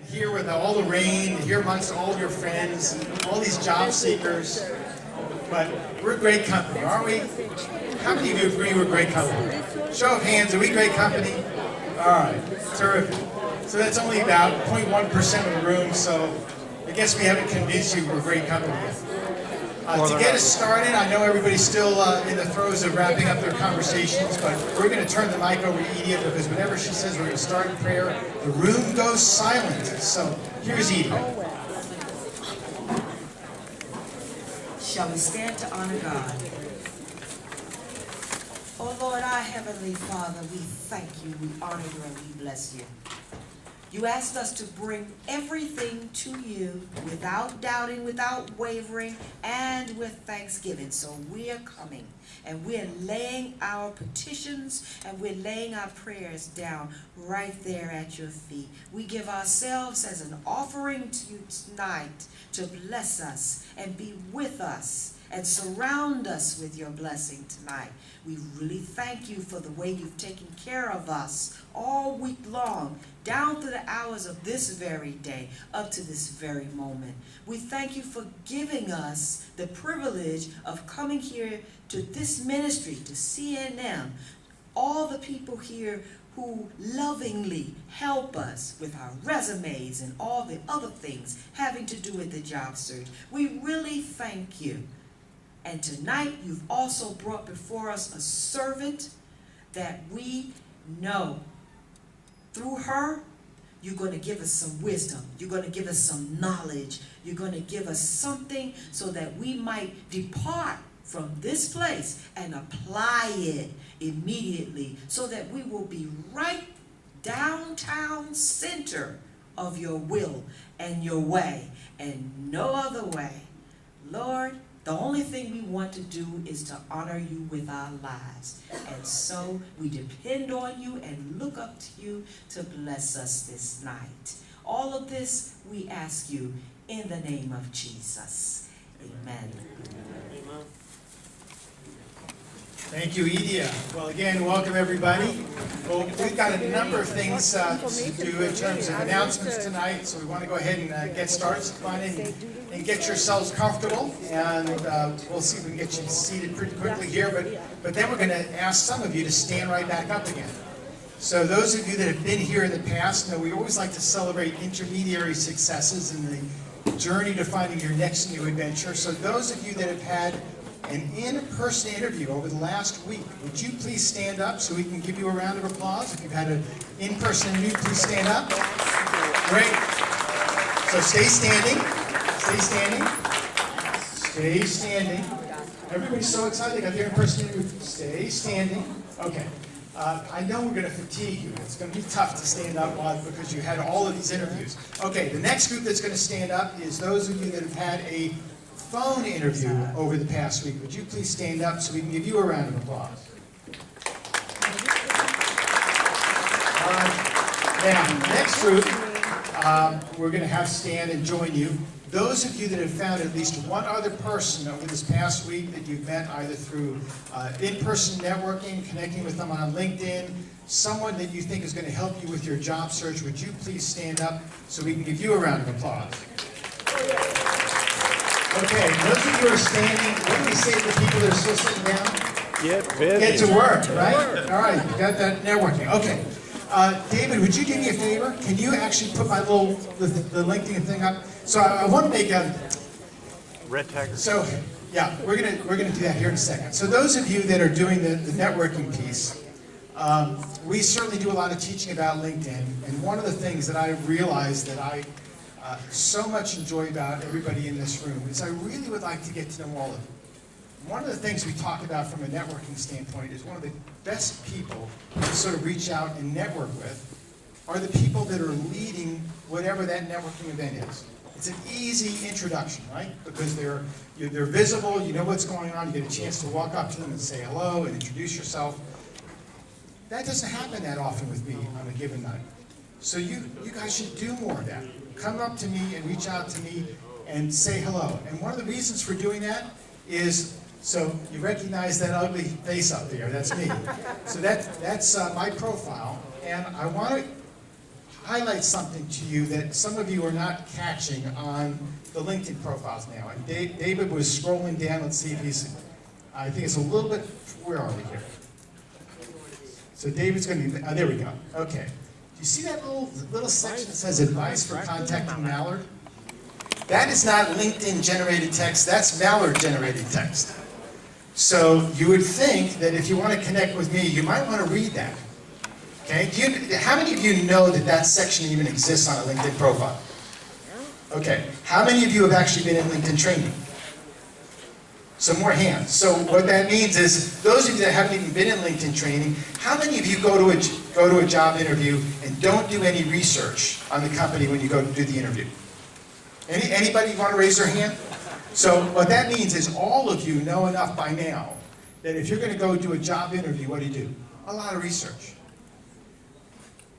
And here with all the rain, here amongst all your friends, all these job seekers. But we're great company, aren't we? How many of you agree we're great company? Show of hands, are we great company? All right, terrific. So that's only about 0.1% of the room, so I guess we haven't convinced you we're great company yet. To get us started, I know everybody's still in the throes of wrapping up their conversations, but we're going to turn the mic over to Edia because whenever she says we're going to start in prayer, the room goes silent. So here's Edia. Shall we stand to honor God? Oh Lord, our Heavenly Father, we thank you, we honor you, and we bless you. You asked us to bring everything to you without doubting, without wavering, and with thanksgiving. So we are coming, and we're laying our petitions, and we're laying our prayers down right there at your feet. We give ourselves as an offering to you tonight to bless us and be with us and surround us with your blessing tonight. We really thank you for the way you've taken care of us all week long, down through the hours of this very day, up to this very moment. We thank you for giving us the privilege of coming here to this ministry, to CNM, all the people here who lovingly help us with our resumes and all the other things having to do with the job search. We really thank you. And tonight you've also brought before us a servant that we know through her you're going to give us some wisdom, you're going to give us some knowledge, you're going to give us something so that we might depart from this place and apply it immediately so that we will be right downtown center of your will and your way and no other way. Lord, the only thing we want to do is to honor you with our lives. And so we depend on you and look up to you to bless us this night. All of this we ask you in the name of Jesus. Amen. Amen. Thank you, Edia. Well, again, welcome everybody. Well, we've got a number of things to do in terms of announcements tonight, so we want to go ahead and get started. So come on in and get yourselves comfortable, and we'll see if we can get you seated pretty quickly here, but then we're going to ask some of you to stand right back up again. So those of you that have been here in the past know we always like to celebrate intermediary successes in the journey to finding your next new adventure. So those of you that have had an in-person interview over the last week, would you please stand up so we can give you a round of applause? If you've had an in-person interview, please stand up. Great. So stay standing. Stay standing. Stay standing. Everybody's so excited they got their in-person interview. Stay standing. Okay. I know we're going to fatigue you. It's going to be tough to stand up because you had all of these interviews. Okay, the next group that's going to stand up is those of you that have had a phone interview over the past week. Would you please stand up so we can give you a round of applause? Now, next group, we're going to have stand and join you. Those of you that have found at least one other person over this past week that you've met either through in-person networking, connecting with them on LinkedIn, someone that you think is going to help you with your job search, would you please stand up so we can give you a round of applause? Okay, those of you who are standing, what do we say to the people that are still sitting down? Get to work, right? All right, you got that networking. Okay. David, would you do me a favor? Can you actually put my little, the LinkedIn thing up? So I want to make a... Red tag. So, yeah, we're gonna do that here in a second. So those of you that are doing the networking piece, we certainly do a lot of teaching about LinkedIn, and one of the things that I realized that I so much enjoy about everybody in this room is I really would like to get to know all of you. One of the things we talk about from a networking standpoint is one of the best people to sort of reach out and network with are the people that are leading whatever that networking event is. It's an easy introduction, right? Because they're visible, you know what's going on, you get a chance to walk up to them and say hello and introduce yourself. That doesn't happen that often with me on a given night. So you guys should do more of that. Come up to me and reach out to me and say hello. And one of the reasons for doing that is, so you recognize that ugly face up there, that's me. So that's my profile, and I want to highlight something to you that some of you are not catching on the LinkedIn profiles now. And David was scrolling down. Let's see if he's, I think it's a little bit, where are we here? So David's going to, there we go. Okay. Do you see that little section that says advice for contacting Mallard? That is not LinkedIn generated text, that's Mallard generated text. So you would think that if you want to connect with me, you might want to read that. Okay? How many of you know that that section even exists on a LinkedIn profile? Okay. How many of you have actually been in LinkedIn training? Some more hands. So what that means is, those of you that haven't even been in LinkedIn training, how many of you go to a job interview and don't do any research on the company when you go to do the interview? Anybody want to raise their hand? So what that means is all of you know enough by now that if you're going to go do a job interview, what do? A lot of research.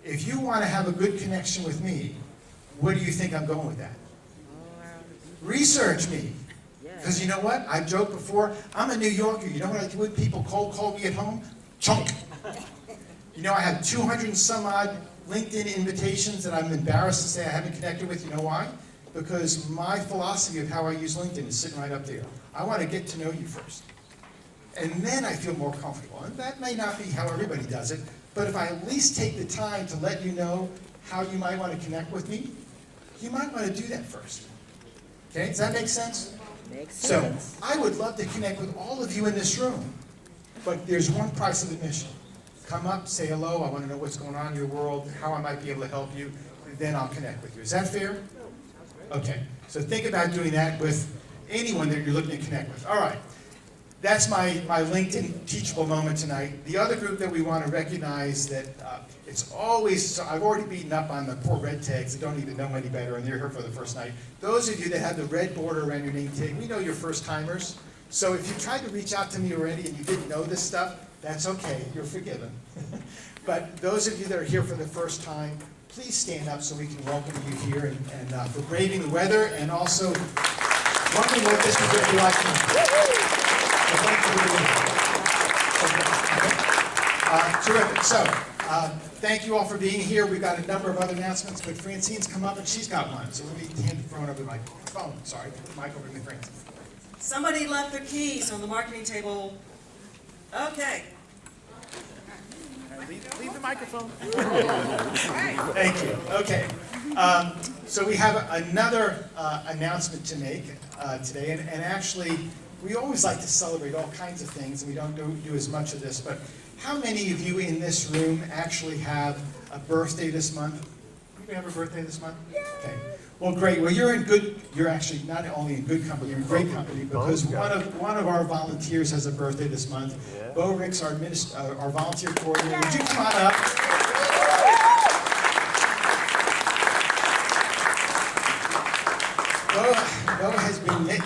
If you want to have a good connection with me, where do you think I'm going with that? Research me. Because you know what? I've joked before, I'm a New Yorker. You know what I do when people cold call me at home? Chunk. You know, I have 200 and some odd LinkedIn invitations that I'm embarrassed to say I haven't connected with. You know why? Because my philosophy of how I use LinkedIn is sitting right up there. I want to get to know you first. And then I feel more comfortable. And that may not be how everybody does it, but if I at least take the time to let you know how you might want to connect with me, you might want to do that first. Okay, does that make sense? Makes So, sense. I would love to connect with all of you in this room, but there's one price of admission. Come up, say hello, I want to know what's going on in your world, how I might be able to help you, and then I'll connect with you. Is that fair? Okay, so think about doing that with anyone that you're looking to connect with. All right, that's my LinkedIn teachable moment tonight. The other group that we want to recognize that it's always, so I've already beaten up on the poor red tags that don't even know any better, and they're here for the first night. Those of you that have the red border around your name tag, we know you're first timers. So if you tried to reach out to me already and you didn't know this stuff, that's okay, you're forgiven. But those of you that are here for the first time, please stand up so we can welcome you here and for braving the weather and also wondering what this would be like. Terrific. So, thank you all for being here. We've got a number of other announcements, but Francine's come up and she's got one. So let me hand the phone over to my phone. Sorry, put the mic over to Francine. Somebody left their keys on the marketing table. Okay. Leave the microphone. Thank you. Okay. So we have another announcement to make today, and actually, we always like to celebrate all kinds of things, and we don't do as much of this, but how many of you in this room actually have a birthday this month? You have a birthday this month? Okay. Well, great. Well, you're actually not only in good company, you're in great company, because one of our volunteers has a birthday this month. Yeah. Bo Ricks, our volunteer coordinator. Would you come on up? Bo has been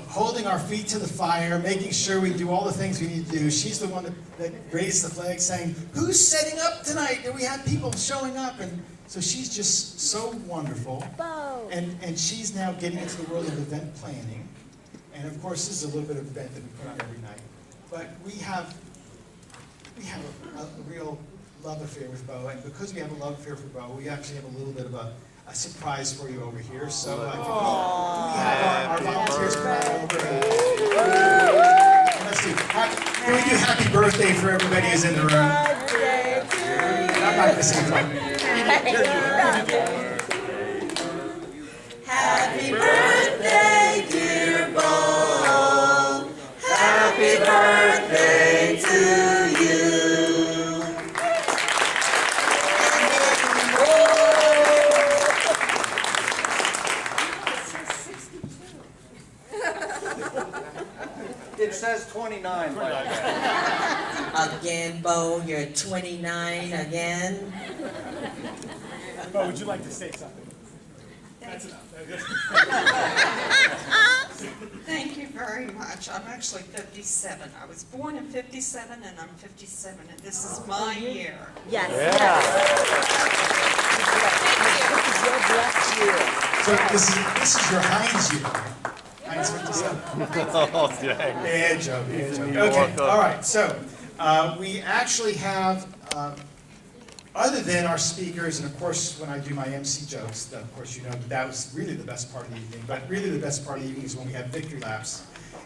holding our feet to the fire, making sure we do all the things we need to do. She's the one that raised the flag saying, who's setting up tonight? And we have people showing up. And so she's just so wonderful. And she's now getting into the world of event planning. And of course, this is a little bit of an event that we put on every night. But we have a real love affair with Bo. And because we have a love affair for Bo, we actually have a little bit of a surprise for you over here. So we have our volunteers come on over. Let's see. Can we do happy birthday for everybody who's in the room? I'm not going to sing it. Happy birthday, dear Bo. Happy birthday to you. It says 29. Again, Bo, you're 29 again. Bo, would you like to say something? That's enough. Thank you very much. I'm actually 57. I was born in 57 and I'm 57 and this is my year. Yes. So this is your Heinz year. Heinz 57. Oh, dang. Bad joke. Okay. All right. So we actually have. Other than our speakers, and of course, when I do my MC jokes, of course, you know that was really the best part of the evening. But really, the best part of the evening is when we have victory laps,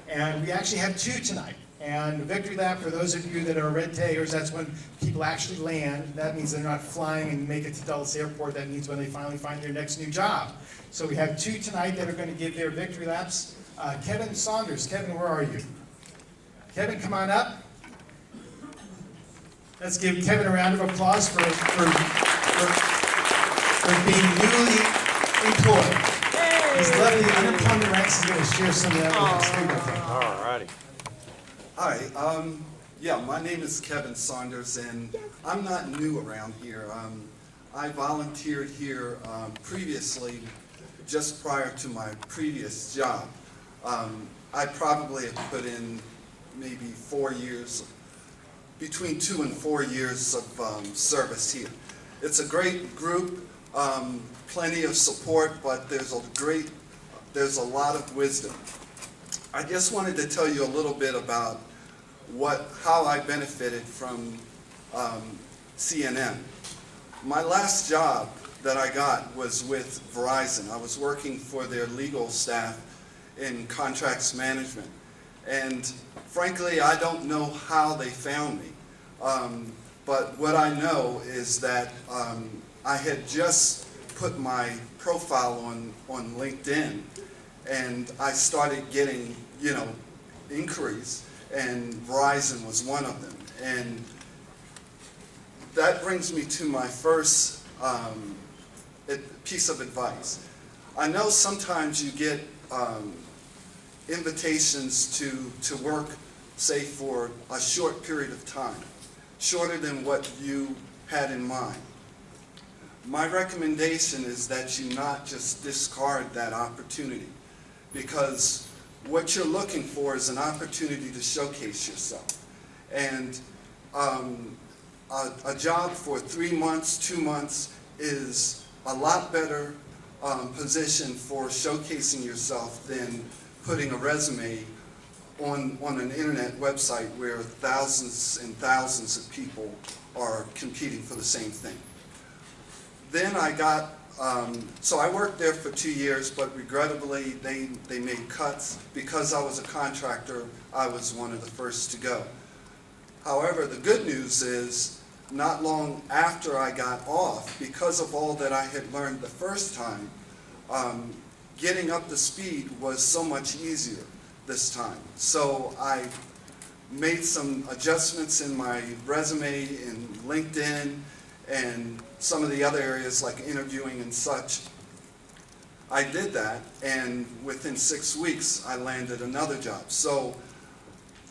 and we actually have 2 tonight. And the victory lap, for those of you that are red taggers, that's when people actually land. That means they're not flying and make it to Dulles Airport. That means when they finally find their next new job. So we have 2 tonight that are going to give their victory laps. Kevin Saunders. Kevin, where are you? Kevin, come on up. Let's give Kevin a round of applause for being newly employed. He's left the unemployment ranks. He's going to share some of that with us. Here you go, Kevin. All righty. Hi, yeah, my name is Kevin Saunders, and I'm not new around here. I volunteered here previously, just prior to my previous job. I probably have put in maybe 4 years, between 2 and 4 years of service here. It's a great group, plenty of support, but there's a lot of wisdom. I just wanted to tell you a little bit about how I benefited from CNM. My last job that I got was with Verizon. I was working for their legal staff in contracts management. And frankly, I don't know how they found me. But what I know is that I had just put my profile on LinkedIn, and I started getting, inquiries, and Verizon was one of them. And that brings me to my first piece of advice. I know sometimes you get invitations to work, say, for a short period of time, shorter than what you had in mind. My recommendation is that you not just discard that opportunity, because what you're looking for is an opportunity to showcase yourself. And a job for 3 months, 2 months is a lot better position for showcasing yourself than putting a resume on an internet website where thousands and thousands of people are competing for the same thing. Then I got, so I worked there for 2 years, but regrettably they made cuts. Because I was a contractor, I was one of the first to go. However, the good news is, not long after I got off, because of all that I had learned the first time, getting up to speed was so much easier this time. So I made some adjustments in my resume and LinkedIn and some of the other areas like interviewing and such. I did that, and within 6 weeks I landed another job. So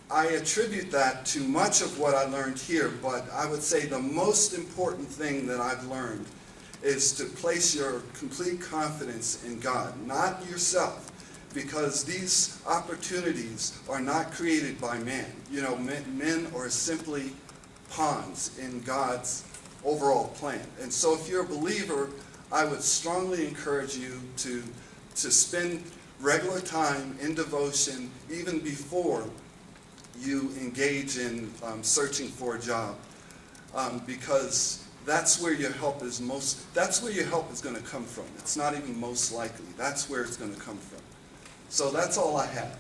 I attribute that to much of what I learned here, but I would say the most important thing that I've learned is to place your complete confidence in God, not yourself, because these opportunities are not created by man. Men are simply pawns in God's overall plan. And so if you're a believer, I would strongly encourage you to spend regular time in devotion even before you engage in searching for a job, because that's where your help is going to come from. It's not even most likely. That's where it's going to come from. So that's all I have.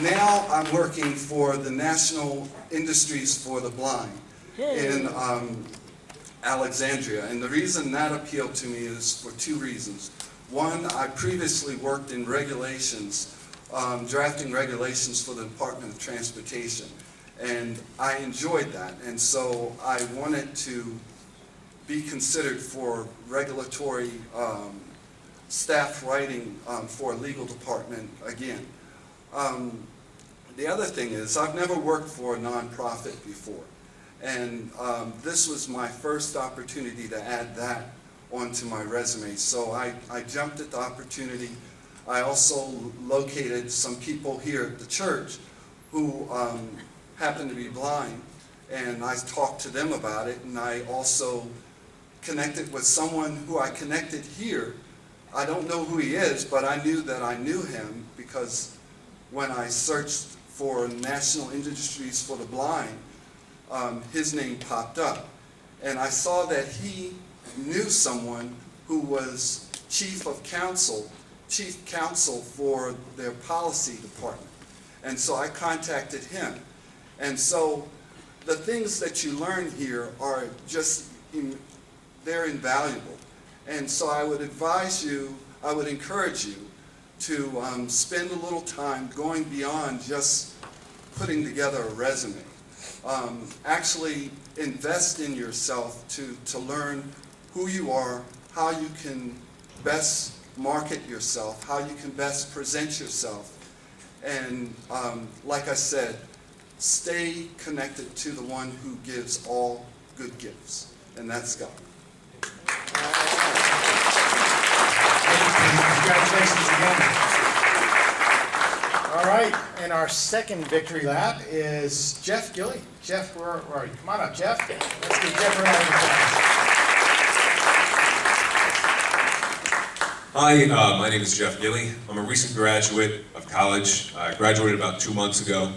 Now I'm working for the National Industries for the Blind in Alexandria. And the reason that appealed to me is for 2 reasons. One, I previously worked in regulations, drafting regulations for the Department of Transportation. And I enjoyed that. And so I wanted to be considered for regulatory staff writing for a legal department again. The other thing is, I've never worked for a nonprofit before, and this was my first opportunity to add that onto my resume. So I jumped at the opportunity. I also located some people here at the church who happen to be blind, and I talked to them about it, and I also connected with someone who I connected here. I don't know who he is, but I knew that I knew him because when I searched for National Industries for the Blind, his name popped up. And I saw that he knew someone who was chief counsel for their policy department. And so I contacted him. And so the things that you learn here are just, they're invaluable. And so I would encourage you to spend a little time going beyond just putting together a resume. Actually invest in yourself to learn who you are, how you can best market yourself, how you can best present yourself. And like I said, stay connected to the one who gives all good gifts, and that's God. Congratulations again. All right, and our second victory lap is Jeff Gilley. Jeff, where are you? Come on up, Jeff. Let's give Jeff a round of applause. Hi, my name is Jeff Gilley. I'm a recent graduate of college. I graduated about 2 months ago.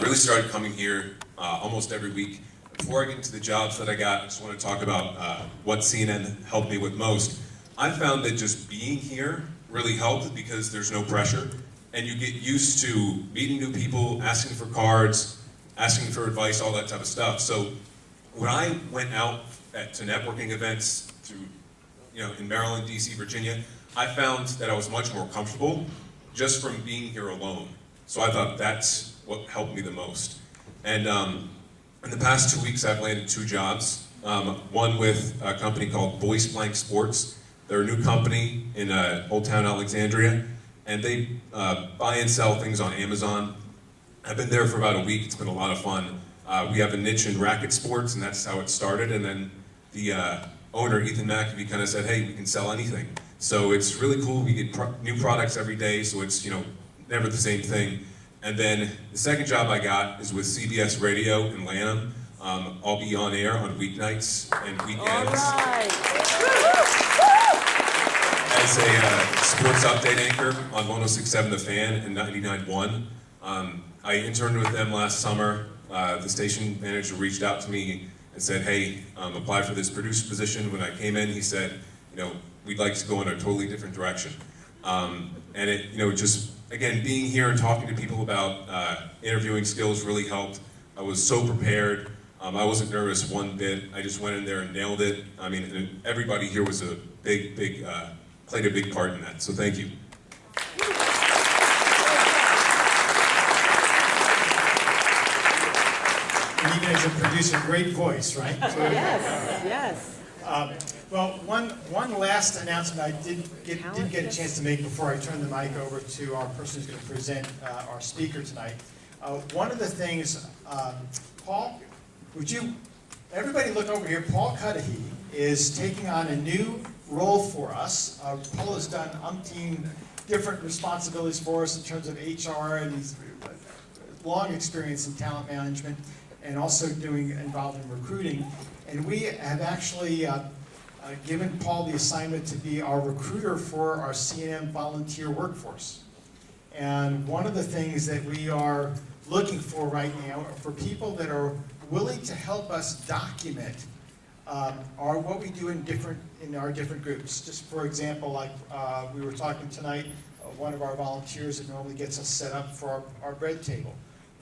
Really started coming here almost every week. Before I get into the jobs that I got, I just want to talk about what CNN helped me with most. I found that just being here really helped because there's no pressure, and you get used to meeting new people, asking for cards, asking for advice, all that type of stuff. So when I went out to networking events through, in Maryland, DC, Virginia, I found that I was much more comfortable just from being here alone. So I thought that's what helped me the most. And in the past 2 weeks, I've landed 2 jobs. One with a company called Voice Blank Sports. They're a new company in Old Town Alexandria, and they buy and sell things on Amazon. I've been there for about a week. It's been a lot of fun. We have a niche in racket sports, and that's how it started. And then the owner, Ethan McAfee, kind of said, hey, we can sell anything. So it's really cool. We get new products every day, so it's never the same thing. And then the second job I got is with CBS Radio in Lanham. I'll be on air on weeknights and weekends. All right. As a sports update anchor on 106.7 The Fan and 99.1. I interned with them last summer. The station manager reached out to me and said, hey, apply for this producer position. When I came in, he said, we'd like to go in a totally different direction. And it, just, again, being here and talking to people about interviewing skills really helped. I was so prepared. I wasn't nervous one bit. I just went in there and nailed it. I mean, and everybody here was a played a big part in that. So thank you. And even as a producer, great voice, right? Yes, yes. Well, one last announcement I did get a chance to make before I turn the mic over to our person who's going to present our speaker tonight. One of the things, Paul, everybody look over here. Paul Cudahy is taking on a new role for us. Paul has done umpteen different responsibilities for us in terms of HR, and he's long experience in talent management and also involved in recruiting. And we have actually given Paul the assignment to be our recruiter for our CNM volunteer workforce. And one of the things that we are looking for right now are for people that are willing to help us document what we do in our different groups. Just for example, like we were talking tonight, one of our volunteers that normally gets us set up for our bread table.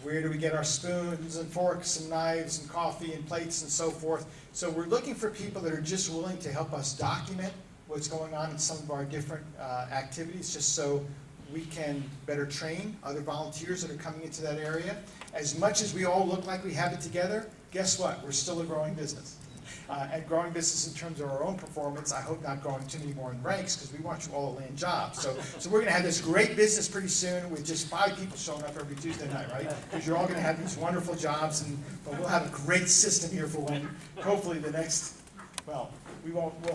Where do we get our spoons and forks and knives and coffee and plates and so forth? So we're looking for people that are just willing to help us document what's going on in some of our different activities, just so we can better train other volunteers that are coming into that area. As much as we all look like we have it together, guess what? We're still a growing business. And growing business in terms of our own performance, I hope not growing too many more in ranks, because we want you all to land jobs. So we're going to have this great business pretty soon with just 5 people showing up every Tuesday night, right? Because you're all going to have these wonderful jobs, but we'll have a great system here for when, hopefully the next, we'll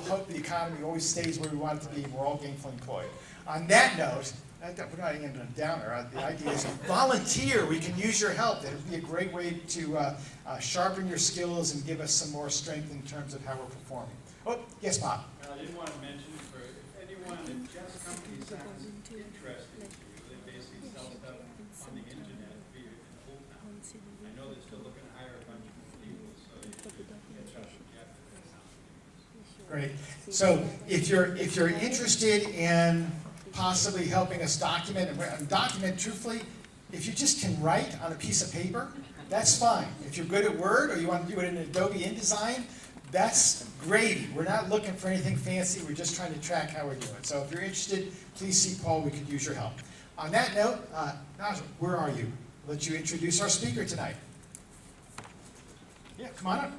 hope the economy always stays where we want it to be and we're all gainfully employed. On that note, we're not ending on a downer. The idea is volunteer. We can use your help. That would be a great way to sharpen your skills and give us some more strength in terms of how we're performing. Oh, yes, Bob. I did want to mention for anyone that just company sounds interested, they basically sell stuff on the internet via an old town. I know they're still looking to hire a bunch of people. Great. So if you're interested in possibly helping us document, truthfully, if you just can write on a piece of paper, that's fine. If you're good at Word or you want to do it in Adobe InDesign, that's great. We're not looking for anything fancy. We're just trying to track how we're doing. So if you're interested, please see Paul. We could use your help. On that note, Najwa, where are you? I'll let you introduce our speaker tonight. Yeah, come on up.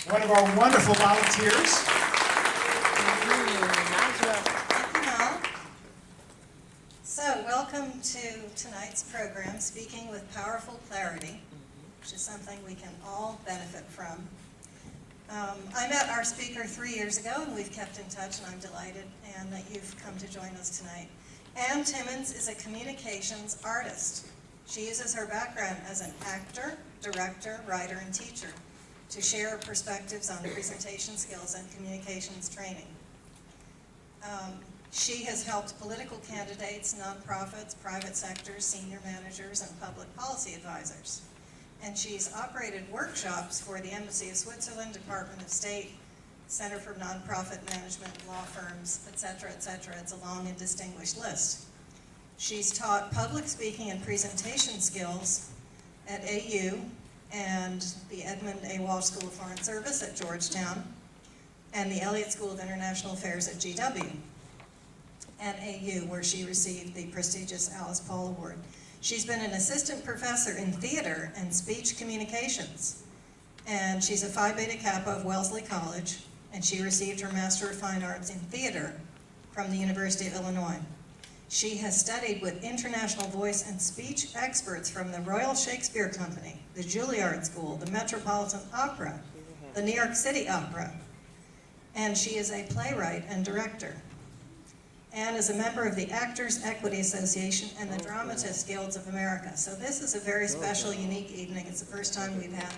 One of our wonderful volunteers. So, welcome to tonight's program, Speaking with Powerful Clarity, which is something we can all benefit from. I met our speaker 3 years ago, and we've kept in touch, and I'm delighted and that you've come to join us tonight. Ann Timmons is a communications artist. She uses her background as an actor, director, writer, and teacher to share perspectives on presentation skills and communications training. She has helped political candidates, nonprofits, private sectors, senior managers, and public policy advisors. And she's operated workshops for the Embassy of Switzerland, Department of State, Center for Nonprofit Management, law firms, etc., etc. It's a long and distinguished list. She's taught public speaking and presentation skills at AU and the Edmund A. Walsh School of Foreign Service at Georgetown and the Elliott School of International Affairs at GW and AU, where she received the prestigious Alice Paul Award. She's been an assistant professor in theater and speech communications, and she's a Phi Beta Kappa of Wellesley College, and she received her Master of Fine Arts in Theater from the University of Illinois. She has studied with international voice and speech experts from the Royal Shakespeare Company, the Juilliard School, the Metropolitan Opera, the New York City Opera, and she is a playwright and director. Ann is a member of the Actors Equity Association and the Dramatists Guilds of America. So this is a very special, unique evening. It's the first time we've had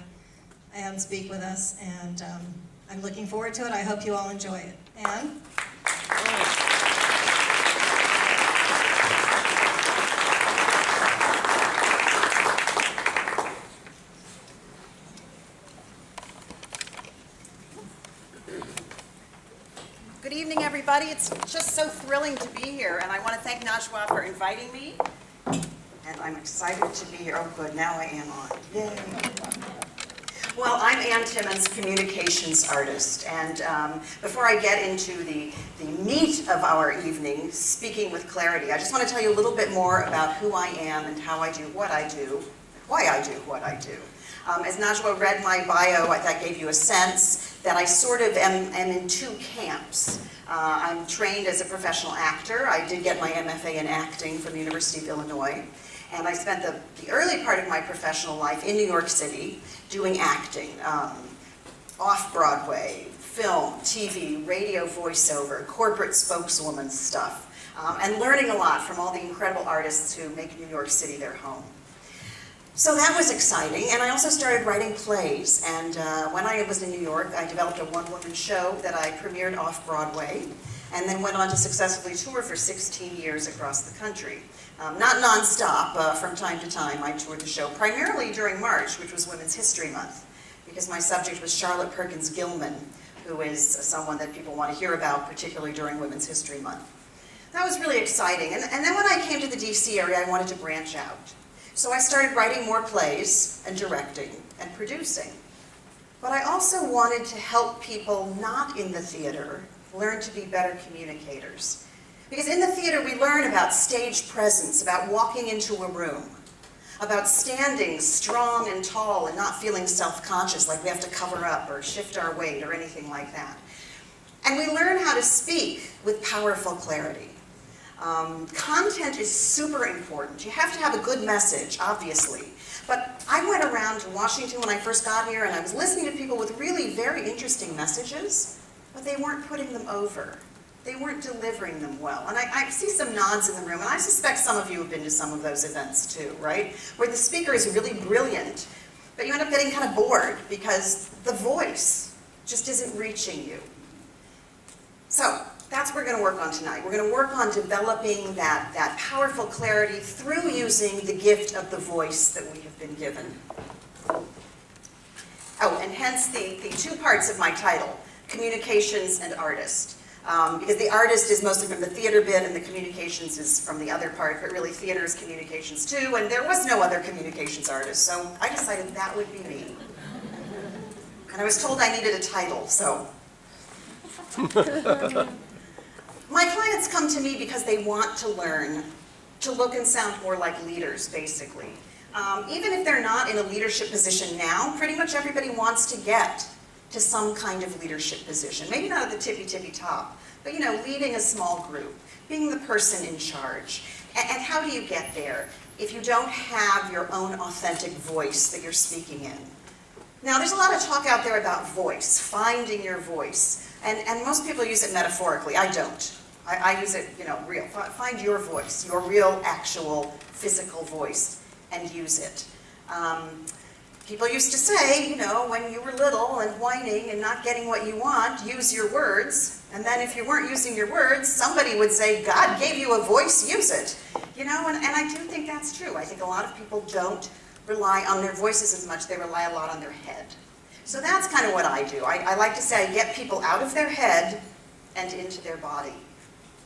Ann speak with us, and I'm looking forward to it. I hope you all enjoy it. Ann? Good evening, everybody. It's just so thrilling to be here, and I want to thank Najwa for inviting me. And I'm excited to be here. Oh, good, now I am on. Yay. Well, I'm Ann Timmons, communications artist, and before I get into the meat of our evening, Speaking with Clarity, I just want to tell you a little bit more about who I am and how I do what I do, why I do what I do. As Najwa read my bio, that gave you a sense that I sort of am in two camps. I'm trained as a professional actor. I did get my MFA in acting from the University of Illinois. And I spent the early part of my professional life in New York City doing acting, off-Broadway, film, TV, radio voiceover, corporate spokeswoman stuff, and learning a lot from all the incredible artists who make New York City their home. So that was exciting, and I also started writing plays, and when I was in New York, I developed a one-woman show that I premiered off-Broadway, and then went on to successfully tour for 16 years across the country. Not non-stop, from time to time, I toured the show, primarily during March, which was Women's History Month, because my subject was Charlotte Perkins Gilman, who is someone that people want to hear about, particularly during Women's History Month. That was really exciting, and then when I came to the DC area, I wanted to branch out. So I started writing more plays and directing and producing. But I also wanted to help people not in the theater learn to be better communicators. Because in the theater we learn about stage presence, about walking into a room, about standing strong and tall and not feeling self-conscious like we have to cover up or shift our weight or anything like that. And we learn how to speak with powerful clarity. Content is super important. You have to have a good message, obviously. But I went around to Washington when I first got here, and I was listening to people with really very interesting messages, but they weren't putting them over. They weren't delivering them well. And I see some nods in the room, and I suspect some of you have been to some of those events too, right? Where the speaker is really brilliant, but you end up getting kind of bored because the voice just isn't reaching you. So that's what we're going to work on tonight. We're going to work on developing that powerful clarity through using the gift of the voice that we have been given. Oh, and hence the two parts of my title, communications and artist. Because the artist is mostly from the theater bit and the communications is from the other part, but really theater is communications too, and there was no other communications artist, so I decided that would be me. And I was told I needed a title, so. My clients come to me because they want to learn to look and sound more like leaders, basically. Even if they're not in a leadership position now, pretty much everybody wants to get to some kind of leadership position. Maybe not at the tippy top, but leading a small group, being the person in charge. And how do you get there if you don't have your own authentic voice that you're speaking in? Now, there's a lot of talk out there about voice, finding your voice. And most people use it metaphorically. I don't. I use it, real. Find your voice, your real, actual, physical voice, and use it. People used to say, when you were little and whining and not getting what you want, use your words. And then if you weren't using your words, somebody would say, God gave you a voice, use it. And I do think that's true. I think a lot of people don't rely on their voices as much. They rely a lot on their head. So that's kind of what I do. I like to say I get people out of their head and into their body.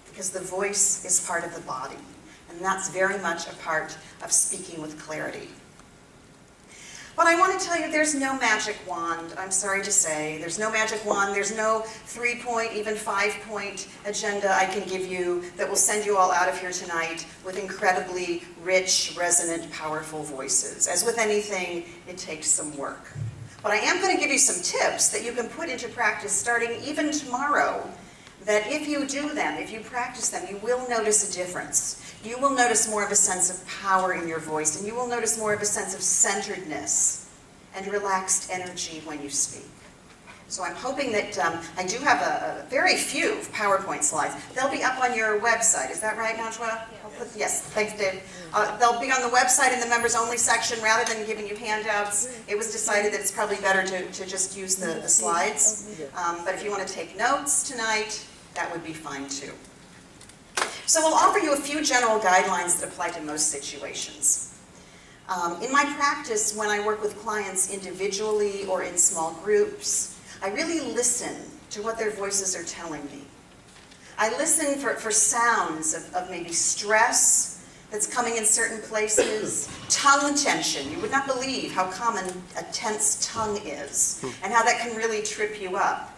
Because the voice is part of the body. And that's very much a part of speaking with clarity. But I want to tell you, there's no magic wand. I'm sorry to say. There's no magic wand. There's no 3-point, even 5-point agenda I can give you that will send you all out of here tonight with incredibly rich, resonant, powerful voices. As with anything, it takes some work. But I am going to give you some tips that you can put into practice starting even tomorrow, that if you do them, if you practice them, you will notice a difference. You will notice more of a sense of power in your voice, and you will notice more of a sense of centeredness and relaxed energy when you speak. So I'm hoping that I do have a very few PowerPoint slides. They'll be up on your website. Is that right, Najwa? Yes, thanks, Dave. They'll be on the website in the members-only section rather than giving you handouts. It was decided that it's probably better to just use the slides. But if you want to take notes tonight, that would be fine too. So we'll offer you a few general guidelines that apply to most situations. In my practice, when I work with clients individually or in small groups, I really listen to what their voices are telling me. I listen for sounds of maybe stress that's coming in certain places, tongue tension. You would not believe how common a tense tongue is and how that can really trip you up.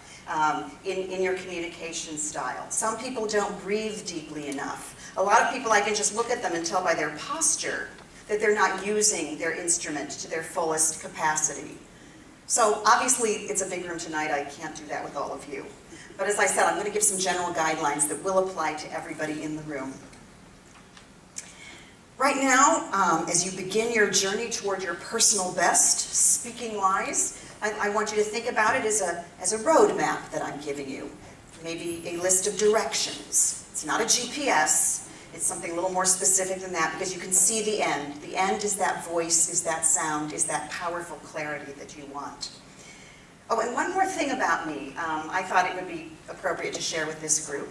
In your communication style. Some people don't breathe deeply enough. A lot of people, I can just look at them and tell by their posture that they're not using their instrument to their fullest capacity. So obviously, it's a big room tonight. I can't do that with all of you. But as I said, I'm going to give some general guidelines that will apply to everybody in the room. Right now, as you begin your journey toward your personal best, speaking-wise, I want you to think about it as a roadmap that I'm giving you. Maybe a list of directions. It's not a GPS. It's something a little more specific than that because you can see the end. The end is that voice, is that sound, is that powerful clarity that you want. Oh, and one more thing about me. I thought it would be appropriate to share with this group.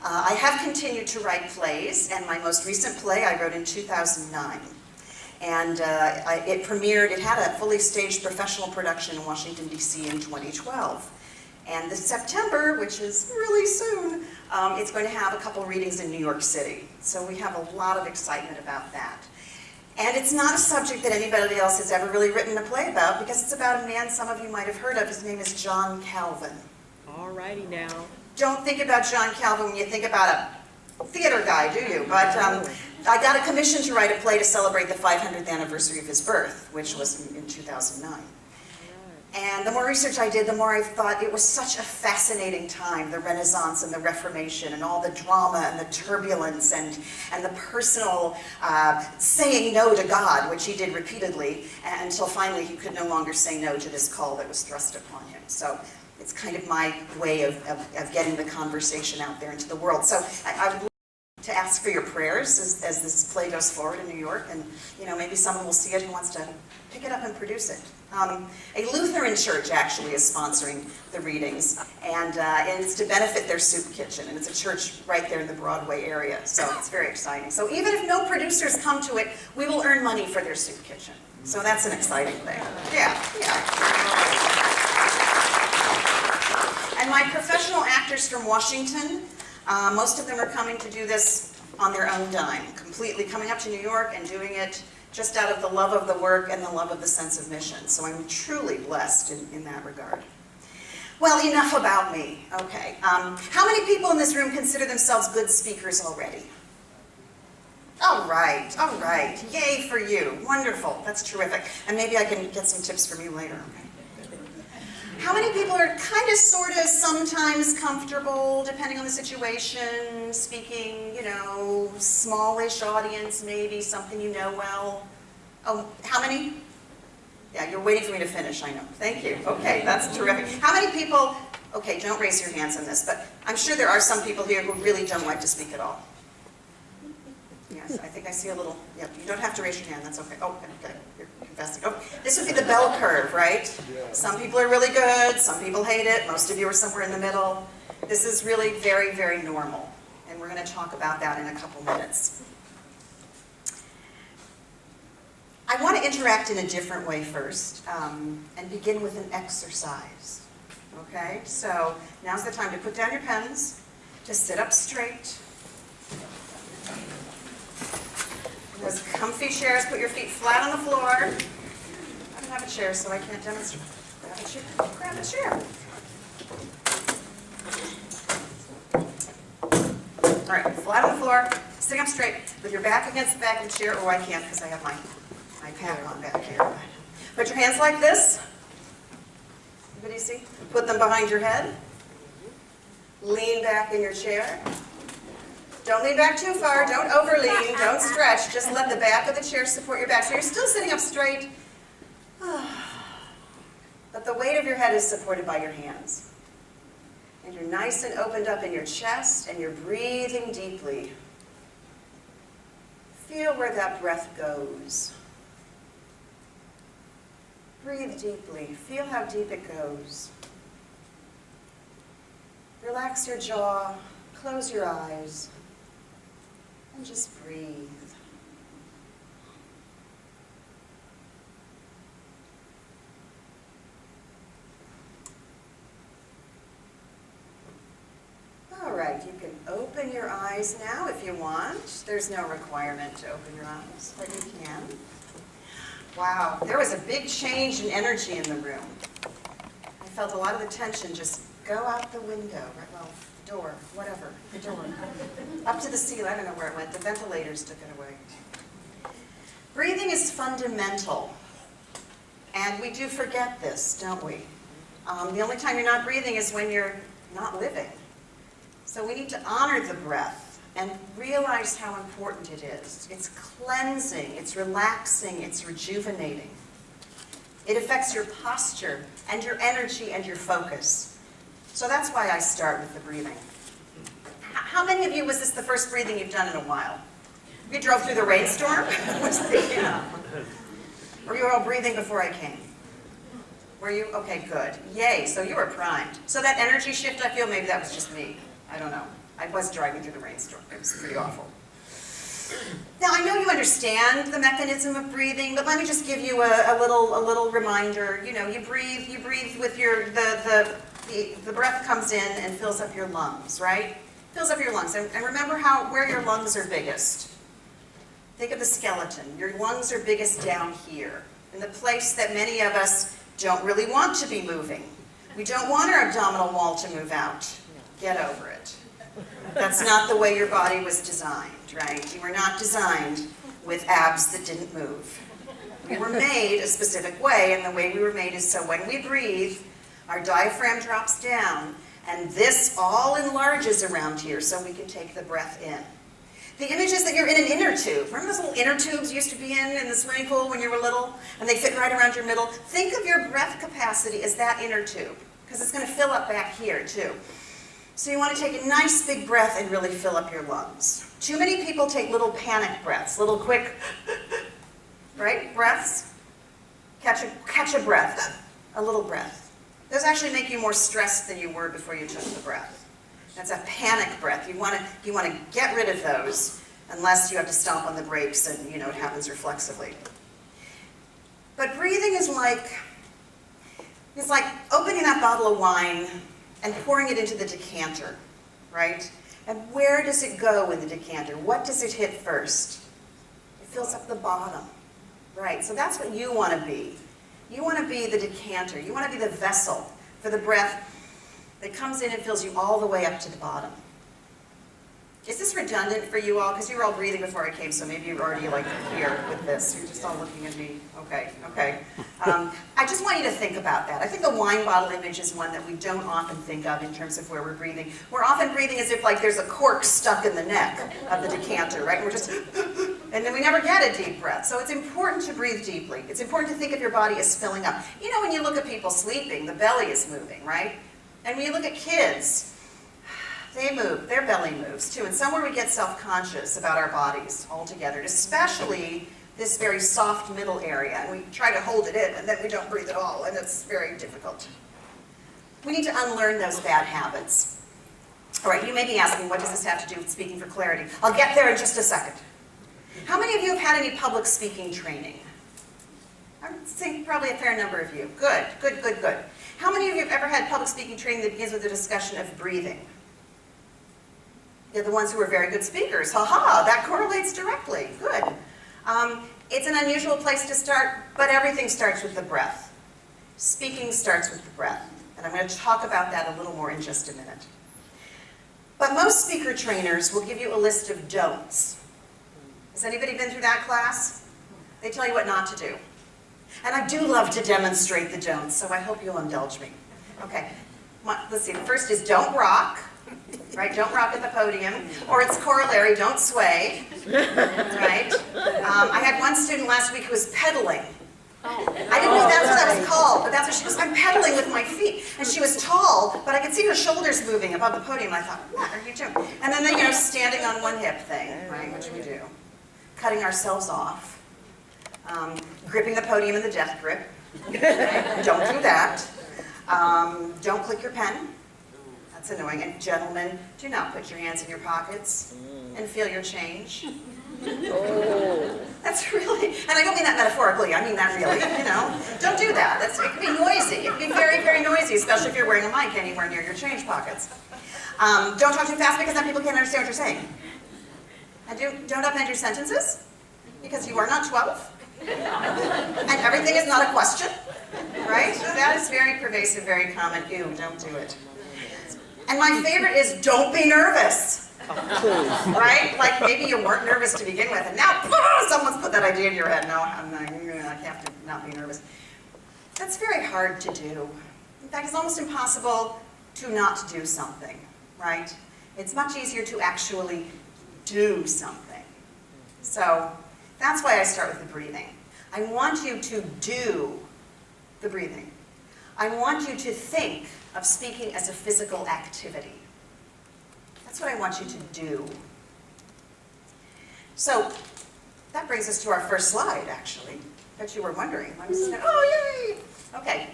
I have continued to write plays, and my most recent play I wrote in 2009. And it premiered, it had a fully staged professional production in Washington, D.C. in 2012. And this September, which is really soon, it's going to have a couple readings in New York City. So we have a lot of excitement about that. And it's not a subject that anybody else has ever really written a play about because it's about a man some of you might have heard of. His name is John Calvin. All righty now. Don't think about John Calvin when you think about a theater guy, do you? But I got a commission to write a play to celebrate the 500th anniversary of his birth, which was in 2009. And the more research I did, the more I thought it was such a fascinating time, the Renaissance and the Reformation and all the drama and the turbulence and the personal saying no to God, which he did repeatedly, until finally he could no longer say no to this call that was thrust upon him. So it's kind of my way of getting the conversation out there into the world. So I would like to ask for your prayers as this play goes forward in New York, and maybe someone will see it who wants to pick it up and produce it. A Lutheran church actually is sponsoring the readings, and it's to benefit their soup kitchen, and it's a church right there in the Broadway area, so it's very exciting. So even if no producers come to it, we will earn money for their soup kitchen. So that's an exciting thing. Yeah. And actors from Washington. Most of them are coming to do this on their own dime, completely coming up to New York and doing it just out of the love of the work and the love of the sense of mission. So I'm truly blessed in that regard. Well, enough about me. Okay. How many people in this room consider themselves good speakers already? All right, all right. Yay for you. Wonderful. That's terrific. And maybe I can get some tips from you later. Okay. How many people are kind of, sort of, sometimes comfortable, depending on the situation, speaking, you know, smallish audience, maybe something you know well? Oh, how many? Yeah, you're waiting for me to finish, I know. Thank you. Okay, that's terrific. How many people, okay, don't raise your hands on this, but I'm sure there are some people here who really don't like to speak at all. Yes, I think I see a little, yep, you don't have to raise your hand, that's okay. Oh, okay, you're confessing. Oh, this would be the bell curve, right? Some people are really good, some people hate it, most of you are somewhere in the middle. This is really very, very normal, and we're going to talk about that in a couple minutes. I want to interact in a different way first, and begin with an exercise. Okay, so now's the time to put down your pens, to sit up straight. In those comfy chairs, put your feet flat on the floor. I don't have a chair, so I can't demonstrate. Grab a chair. Grab a chair. All right, flat on the floor, sitting up straight, with your back against the back of the chair. Oh, I can't because I have my pad on back here. Put your hands like this. Everybody see? Put them behind your head. Lean back in your chair. Don't lean back too far. Don't overlean. Don't stretch. Just let the back of the chair support your back. So you're still sitting up straight. But the weight of your head is supported by your hands. And you're nice and opened up in your chest, and you're breathing deeply. Feel where that breath goes. Breathe deeply. Feel how deep it goes. Relax your jaw. Close your eyes. And just breathe. All right, you can open your eyes now if you want. There's no requirement to open your eyes, but you can. Wow, there was a big change in energy in the room. I felt a lot of the tension just go out the window, right? Well, door, whatever, the door. Up to the ceiling, I don't know where it went. The ventilators took it away. Breathing is fundamental. And we do forget this, don't we? The only time you're not breathing is when you're not living. So we need to honor the breath and realize how important it is. It's cleansing, it's relaxing, it's rejuvenating. It affects your posture and your energy and your focus. So that's why I start with the breathing. How many of you, was this the first breathing you've done in a while? You drove through the rainstorm? Or you were all breathing before I came? Were you? Okay, good. Yay, so you were primed. So that energy shift, I feel maybe that was just me. I don't know. I was driving through the rainstorm. It was pretty awful. Now, I know you understand the mechanism of breathing, but let me just give you a little reminder. You know, you breathe with your, the breath comes in and fills up your lungs, right? Fills up your lungs. And remember where your lungs are biggest. Think of the skeleton. Your lungs are biggest down here, in the place that many of us don't really want to be moving. We don't want our abdominal wall to move out. Get over it. That's not the way your body was designed, right? You were not designed with abs that didn't move. We were made a specific way, and the way we were made is so when we breathe, our diaphragm drops down, and this all enlarges around here so we can take the breath in. The image is that you're in an inner tube. Remember those little inner tubes you used to be in the swimming pool when you were little? And they fit right around your middle? Think of your breath capacity as that inner tube, because it's going to fill up back here too. So you want to take a nice big breath and really fill up your lungs. Too many people take little panic breaths, little quick, right, breaths. Catch a breath, a little breath. Those actually make you more stressed than you were before you took the breath. That's a panic breath. You want to get rid of those, unless you have to stomp on the brakes and, you know, it happens reflexively. But breathing is like opening that bottle of wine and pouring it into the decanter, right? And where does it go in the decanter? What does it hit first? It fills up the bottom, right? So that's what you want to be. You want to be the decanter. You want to be the vessel for the breath that comes in and fills you all the way up to the bottom. Is this redundant for you all? Because you were all breathing before I came, so maybe you're already like here with this. You're just all looking at me. Okay, okay. I just want you to think about that. I think the wine bottle image is one that we don't often think of in terms of where we're breathing. We're often breathing as if like there's a cork stuck in the neck of the decanter, right? And we're just, and then we never get a deep breath. So it's important to breathe deeply. It's important to think of your body as filling up. You know, when you look at people sleeping, the belly is moving, right? And when you look at kids, they move, their belly moves too, and somewhere we get self-conscious about our bodies altogether, especially this very soft middle area, and we try to hold it in, and then we don't breathe at all, and it's very difficult. We need to unlearn those bad habits. All right, you may be asking, what does this have to do with speaking for clarity? I'll get there in just a second. How many of you have had any public speaking training? I would say probably a fair number of you. Good, good, good, good. How many of you have ever had public speaking training that begins with a discussion of breathing? You're the ones who are very good speakers. Ha-ha, that correlates directly. Good. It's an unusual place to start, but everything starts with the breath. Speaking starts with the breath. And I'm going to talk about that a little more in just a minute. But most speaker trainers will give you a list of don'ts. Has anybody been through that class? They tell you what not to do. And I do love to demonstrate the don'ts, so I hope you'll indulge me. Okay, let's see. The first is don't rock. Right, don't rock at the podium, or its corollary, don't sway, right? I had one student last week who was pedaling. I didn't know that's what that was called, but that's what she goes, I'm pedaling with my feet. And she was tall, but I could see her shoulders moving above the podium. I thought, what are you doing? And then you know, standing on one hip thing, right, which we do. Cutting ourselves off. Gripping the podium in the death grip. Right? Don't do that. Don't click your pen. That's annoying. And gentlemen, do not put your hands in your pockets and feel your change. That's really, and I don't mean that metaphorically, I mean that really, you know. Don't do that. It can be noisy. It can be very, very noisy, especially if you're wearing a mic anywhere near your change pockets. Don't talk too fast because then people can't understand what you're saying. And don't upend your sentences because you are not 12. And everything is not a question, right? That is very pervasive, very common. Ew, don't do it. And my favorite is don't be nervous, right? Like maybe you weren't nervous to begin with, and now someone's put that idea in your head. No, I have to not be nervous. That's very hard to do. In fact, it's almost impossible to not do something, right? It's much easier to actually do something. So that's why I start with the breathing. I want you to do the breathing. I want you to think of speaking as a physical activity. That's what I want you to do. So that brings us to our first slide, actually. Bet you were wondering. Oh, yay! Okay.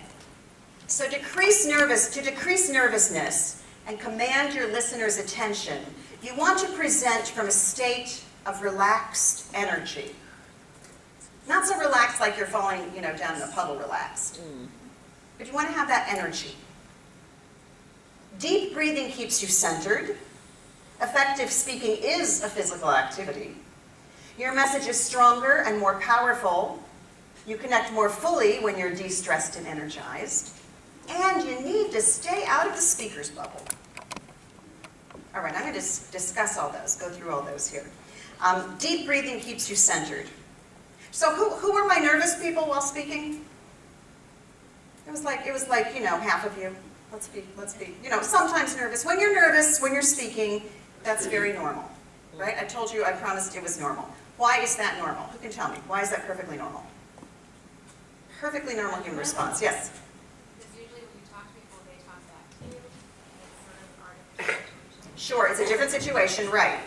So to decrease nervousness and command your listener's attention, you want to present from a state of relaxed energy. Not so relaxed like you're falling, you know, down in a puddle relaxed. But you want to have that energy. Deep breathing keeps you centered. Effective speaking is a physical activity. Your message is stronger and more powerful. You connect more fully when you're de-stressed and energized. And you need to stay out of the speaker's bubble. All right, I'm going to discuss all those, go through all those here. Deep breathing keeps you centered. So who were my nervous people while speaking? It was like, you know, half of you. Let's be, you know, sometimes nervous. When you're nervous, when you're speaking, that's very normal, right? I told you, I promised it was normal. Why is that normal? Who can tell me? Why is that perfectly normal? Perfectly normal human response, yes? Because usually when you talk to people, they talk back to you. It's sort of artificial. Sure, it's a different situation, right.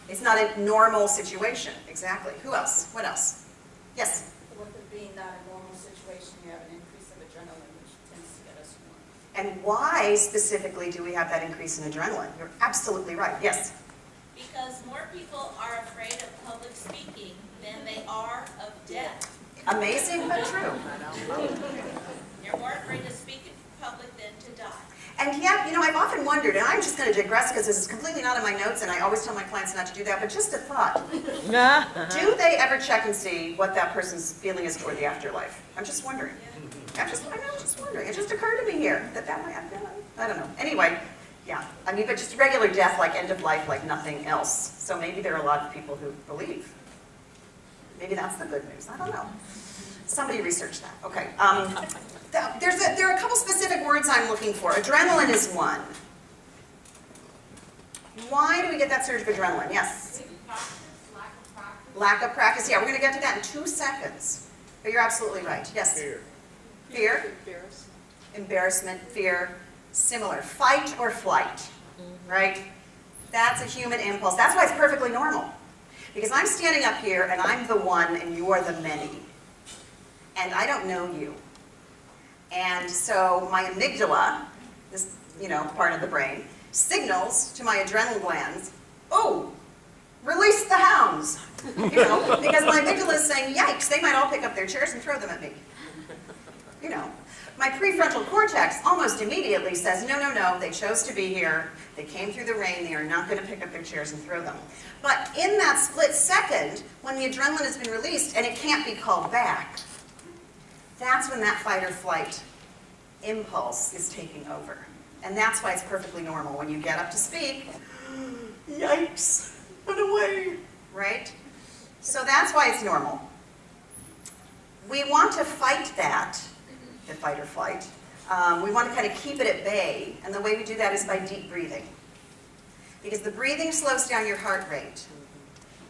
It's not a normal situation, exactly. Who else? What else? Yes? With it being not a normal situation, you have an increase of adrenaline, which tends to get us more. And why specifically do we have that increase in adrenaline? You're absolutely right, yes? Because more people are afraid of public speaking than they are of death. Amazing, but true. You're more afraid to speak in public than And yet, you know, I've often wondered, and I'm just going to digress because this is completely not in my notes, and I always tell my clients not to do that, but just a thought. Do they ever check and see what that person's feeling is toward the afterlife? I'm just wondering. I'm just wondering. It just occurred to me here that might have been, I don't know. Anyway, yeah. I mean, but just regular death, like end of life, like nothing else. So maybe there are a lot of people who believe. Maybe that's the good news. I don't know. Somebody research that. Okay. There are a couple specific words I'm looking for. Adrenaline is one. Why do we get that surge of adrenaline? Yes? Lack of practice. Yeah, we're going to get to that in 2 seconds. But you're absolutely right. Yes? Fear? Embarrassment, fear, similar. Fight or flight, right? That's a human impulse. That's why it's perfectly normal. Because I'm standing up here and I'm the one and you are the many. And I don't know you. And so my amygdala, this, you know, part of the brain, signals to my adrenal glands, oh, release the hounds. You know, because my amygdala is saying, yikes, they might all pick up their chairs and throw them at me. You know, my prefrontal cortex almost immediately says, no, no, no, they chose to be here, they came through the rain, they are not going to pick up their chairs and throw them. But in that split second, when the adrenaline has been released and it can't be called back, that's when that fight or flight impulse is taking over. And that's why it's perfectly normal. When you get up to speak, yikes, run away, right? So that's why it's normal. We want to fight that, the fight or flight. We want to kind of keep it at bay, and the way we do that is by deep breathing. Because the breathing slows down your heart rate.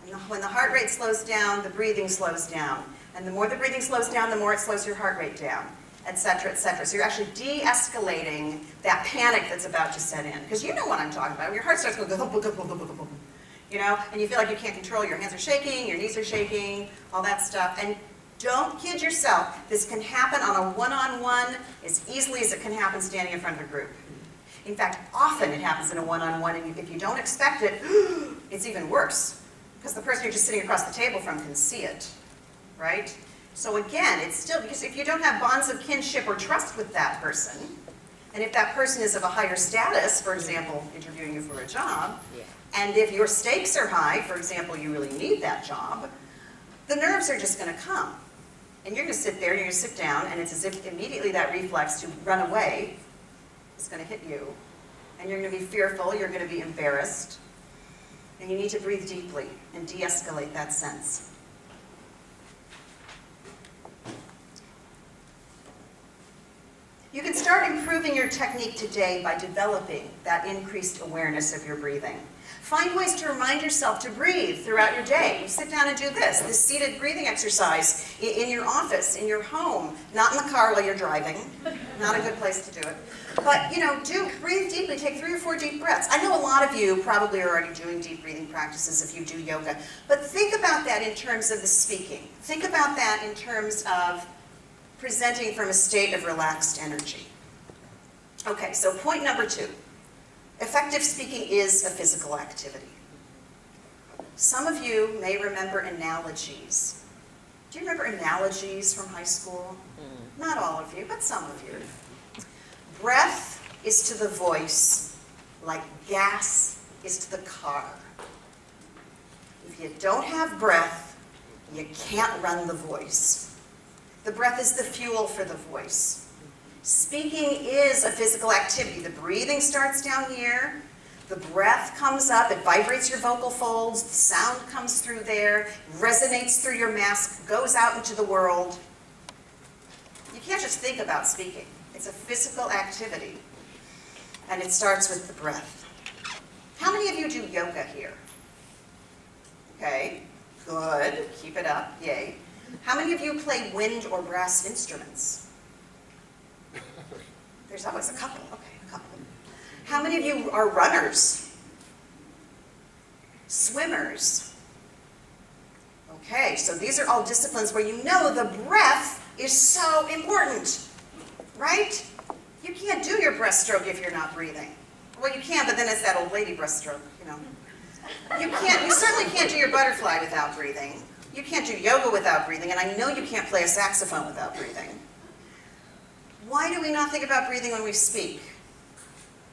And when the heart rate slows down, the breathing slows down. And the more the breathing slows down, the more it slows your heart rate down, et cetera, et cetera. So you're actually de-escalating that panic that's about to set in. Because you know what I'm talking about. When your heart starts going, you know, and you feel like you can't control, your hands are shaking, your knees are shaking, all that stuff. And don't kid yourself. This can happen on a one-on-one as easily as it can happen standing in front of a group. In fact, often it happens in a one-on-one, and if you don't expect it, it's even worse. Because the person you're just sitting across the table from can see it. Right? So again, it's still, because if you don't have bonds of kinship or trust with that person, and if that person is of a higher status, for example, interviewing you for a job, and if your stakes are high, for example, you really need that job, the nerves are just going to come. And you're going to sit there, and you're going to sit down, and it's as if immediately that reflex to run away is going to hit you. And you're going to be fearful, you're going to be embarrassed, and you need to breathe deeply and de-escalate that sense. You can start improving your technique today by developing that increased awareness of your breathing. Find ways to remind yourself to breathe throughout your day. You sit down and do this seated breathing exercise in your office, in your home, not in the car while you're driving. Not a good place to do it. But, you know, breathe deeply, take 3 or 4 deep breaths. I know a lot of you probably are already doing deep breathing practices if you do yoga, but think about that in terms of the speaking. Think about that in terms of presenting from a state of relaxed energy. Okay, so point number 2. Effective speaking is a physical activity. Some of you may remember analogies. Do you remember analogies from high school? Not all of you, but some of you. Breath is to the voice like gas is to the car. If you don't have breath, you can't run the voice. The breath is the fuel for the voice. Speaking is a physical activity. The breathing starts down here. The breath comes up. It vibrates your vocal folds. The sound comes through there, resonates through your mask, goes out into the world. You can't just think about speaking. It's a physical activity. And it starts with the breath. How many of you do yoga here? Okay, good. Keep it up. Yay. How many of you play wind or brass instruments? There's always a couple. Okay, a couple. How many of you are runners? Swimmers? Okay, so these are all disciplines where you know the breath is so important, right? You can't do your breaststroke if you're not breathing. Well, you can, but then it's that old lady breaststroke, you know. You certainly can't do your butterfly without breathing. You can't do yoga without breathing, and I know you can't play a saxophone without breathing. Why do we not think about breathing when we speak?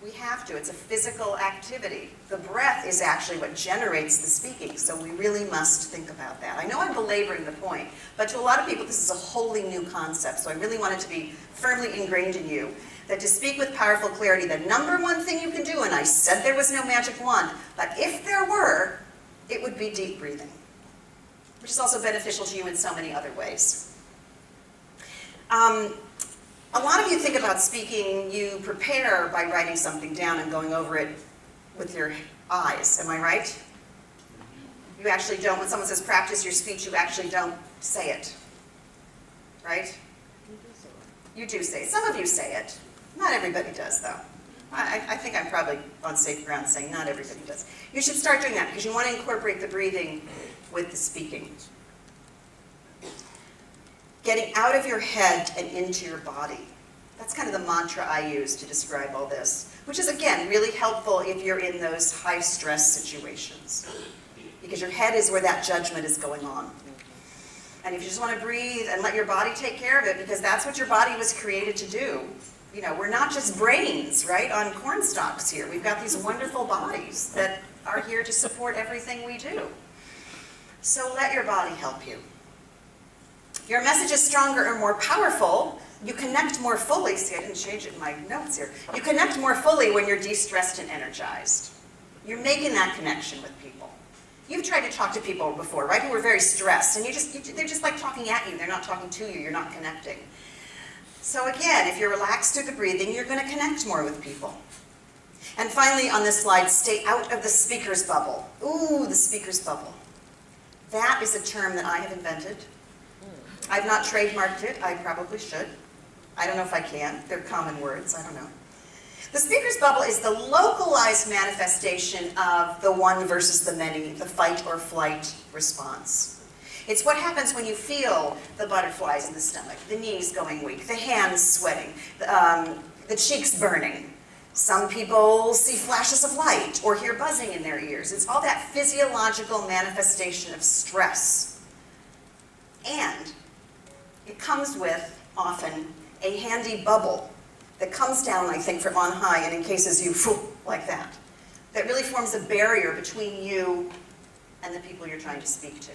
We have to. It's a physical activity. The breath is actually what generates the speaking, so we really must think about that. I know I'm belaboring the point, but to a lot of people this is a wholly new concept, so I really want it to be firmly ingrained in you, that to speak with powerful clarity, the number one thing you can do, and I said there was no magic wand, but if there were, it would be deep breathing, which is also beneficial to you in so many other ways. A lot of you think about speaking, you prepare by writing something down and going over it with your eyes, am I right? You actually don't, when someone says practice your speech, you actually don't say it, right? You do say it. Some of you say it. Not everybody does, though. I think I'm probably on safe ground saying not everybody does. You should start doing that because you want to incorporate the breathing with the speaking. Getting out of your head and into your body. That's kind of the mantra I use to describe all this, which is, again, really helpful if you're in those high-stress situations, because your head is where that judgment is going on. And if you just want to breathe and let your body take care of it, because that's what your body was created to do. You know, we're not just brains, right, on corn stalks here. We've got these wonderful bodies that are here to support everything we do. So let your body help you. Your message is stronger or more powerful. You connect more fully. See, I didn't change it in my notes here. You connect more fully when you're de-stressed and energized. You're making that connection with people. You've tried to talk to people before, right, who are very stressed, and they're just like talking at you. They're not talking to you. You're not connecting. So again, if you're relaxed through the breathing, you're going to connect more with people. And finally, on this slide, stay out of the speaker's bubble. Ooh, the speaker's bubble. That is a term that I have invented. I've not trademarked it. I probably should. I don't know if I can. They're common words. I don't know. The speaker's bubble is the localized manifestation of the one versus the many, the fight or flight response. It's what happens when you feel the butterflies in the stomach, the knees going weak, the hands sweating, the cheeks burning. Some people see flashes of light or hear buzzing in their ears. It's all that physiological manifestation of stress. And it comes with, often, a handy bubble that comes down, I think, from on high and encases you like that. That really forms a barrier between you and the people you're trying to speak to.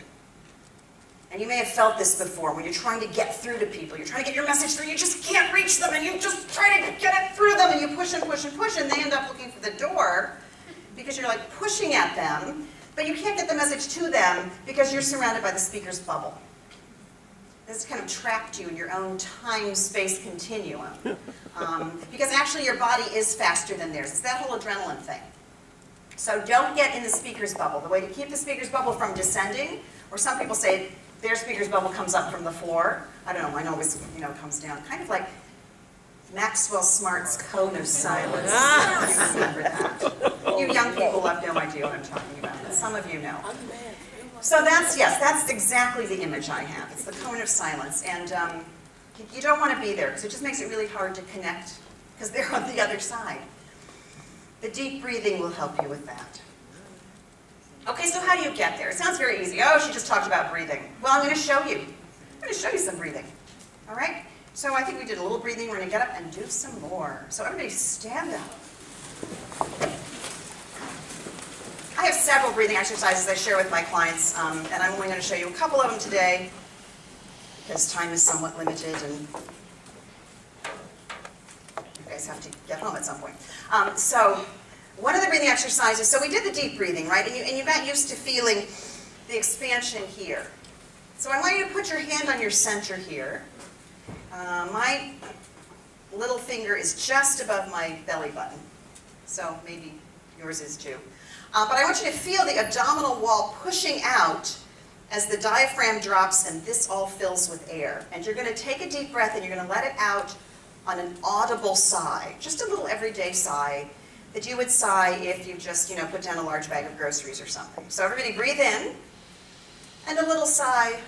And you may have felt this before, when you're trying to get through to people, you're trying to get your message through, you just can't reach them, and you just try to get it through them, and you push and push and push, and they end up looking for the door because you're like pushing at them, but you can't get the message to them because you're surrounded by the speaker's bubble. This has kind of trapped you in your own time-space continuum. Because actually your body is faster than theirs. It's that whole adrenaline thing. So don't get in the speaker's bubble. The way to keep the speaker's bubble from descending, or some people say their speaker's bubble comes up from the floor. I don't know, mine always comes down. Kind of like Maxwell Smart's cone of silence. You remember that. You young people have no idea what I'm talking about, but some of you know. So that's exactly the image I have. It's the cone of silence, and you don't want to be there, because it just makes it really hard to connect, because they're on the other side. The deep breathing will help you with that. Okay, so how do you get there? It sounds very easy. Oh, she just talked about breathing. Well, I'm going to show you. I'm going to show you some breathing. All right? So I think we did a little breathing. We're going to get up and do some more. So everybody stand up. I have several breathing exercises I share with my clients, and I'm only going to show you a couple of them today because time is somewhat limited and you guys have to get home at some point. So one of the breathing exercises, so we did the deep breathing, right? And you got used to feeling the expansion here. So I want you to put your hand on your center here. My little finger is just above my belly button, so maybe yours is too. But I want you to feel the abdominal wall pushing out as the diaphragm drops and this all fills with air. And you're going to take a deep breath and you're going to let it out on an audible sigh, just a little everyday sigh that you would sigh if you just, put down a large bag of groceries or something. So everybody breathe in and a little sigh.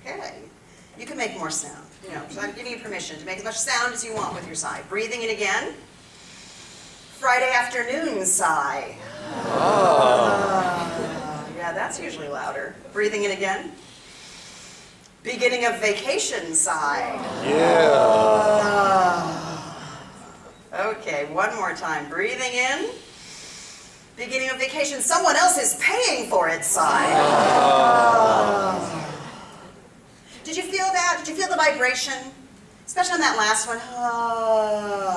Okay. You can make more sound. So I'm giving you permission to make as much sound as you want with your sigh. Breathing in again. Friday afternoon sigh. Yeah, that's usually louder. Breathing in again. Beginning of vacation sigh. Yeah. Okay, one more time. Breathing in. Beginning of vacation. Someone else is paying for it, sigh. Did you feel that? Did you feel the vibration? Especially on that last one.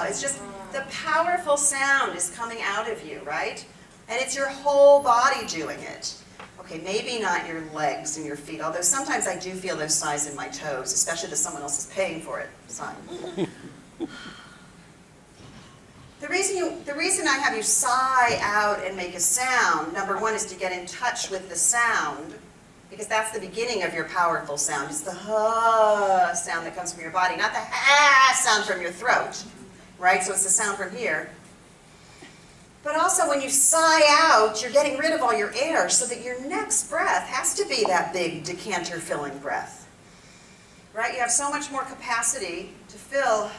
It's just the powerful sound is coming out of you, right? And it's your whole body doing it. Okay, maybe not your legs and your feet, although sometimes I do feel those sighs in my toes, especially that someone else is paying for it sigh. The reason I have you sigh out and make a sound, number one, is to get in touch with the sound, because that's the beginning of your powerful sound. It's the ha sound that comes from your body, not the ha sound from your throat, right? So it's the sound from here. But also when you sigh out, you're getting rid of all your air so that your next breath has to be that big decanter filling breath. Right? You have so much more capacity to fill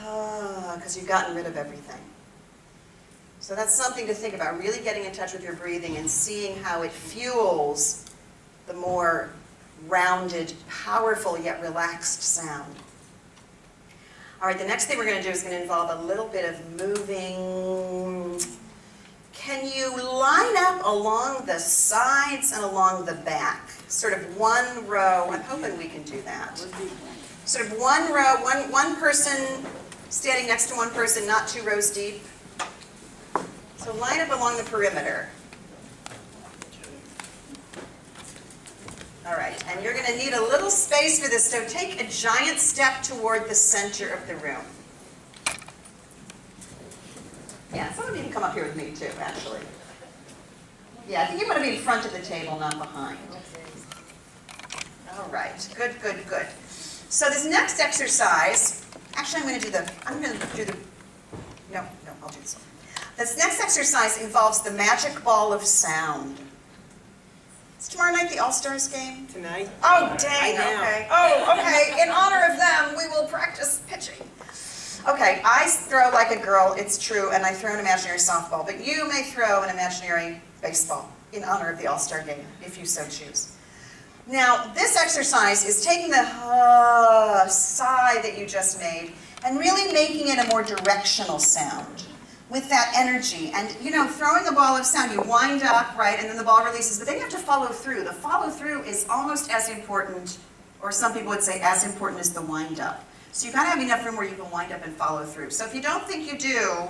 because you've gotten rid of everything. So that's something to think about, really getting in touch with your breathing and seeing how it fuels the more rounded, powerful yet relaxed sound. All right, the next thing we're going to do is going to involve a little bit of moving. Can you line up along the sides and along the back? Sort of one row. I'm hoping we can do that. Sort of one row, one person standing next to one person, not 2 rows deep. So line up along the perimeter. All right, and you're going to need a little space for this, so take a giant step toward the center of the room. Yeah, some of you can come up here with me too, actually. Yeah, I think you want to be in front of the table, not behind. All right, good, good, good. So this next exercise, actually I'm going to do the, no, I'll do this one. This next exercise involves the magic ball of sound. Is tomorrow night the All-Stars game? Tonight? Oh, dang, okay. Oh, okay, in honor of them, we will practice pitching. Okay, I throw like a girl, it's true, and I throw an imaginary softball, but you may throw an imaginary baseball in honor of the All-Star game, if you so choose. Now, this exercise is taking the sigh that you just made and really making it a more directional sound with that energy. And, you know, throwing a ball of sound, you wind up, right, and then the ball releases, but then you have to follow through. The follow through is almost as important, or some people would say as important as the wind up. So you've got to have enough room where you can wind up and follow through. So if you don't think you do,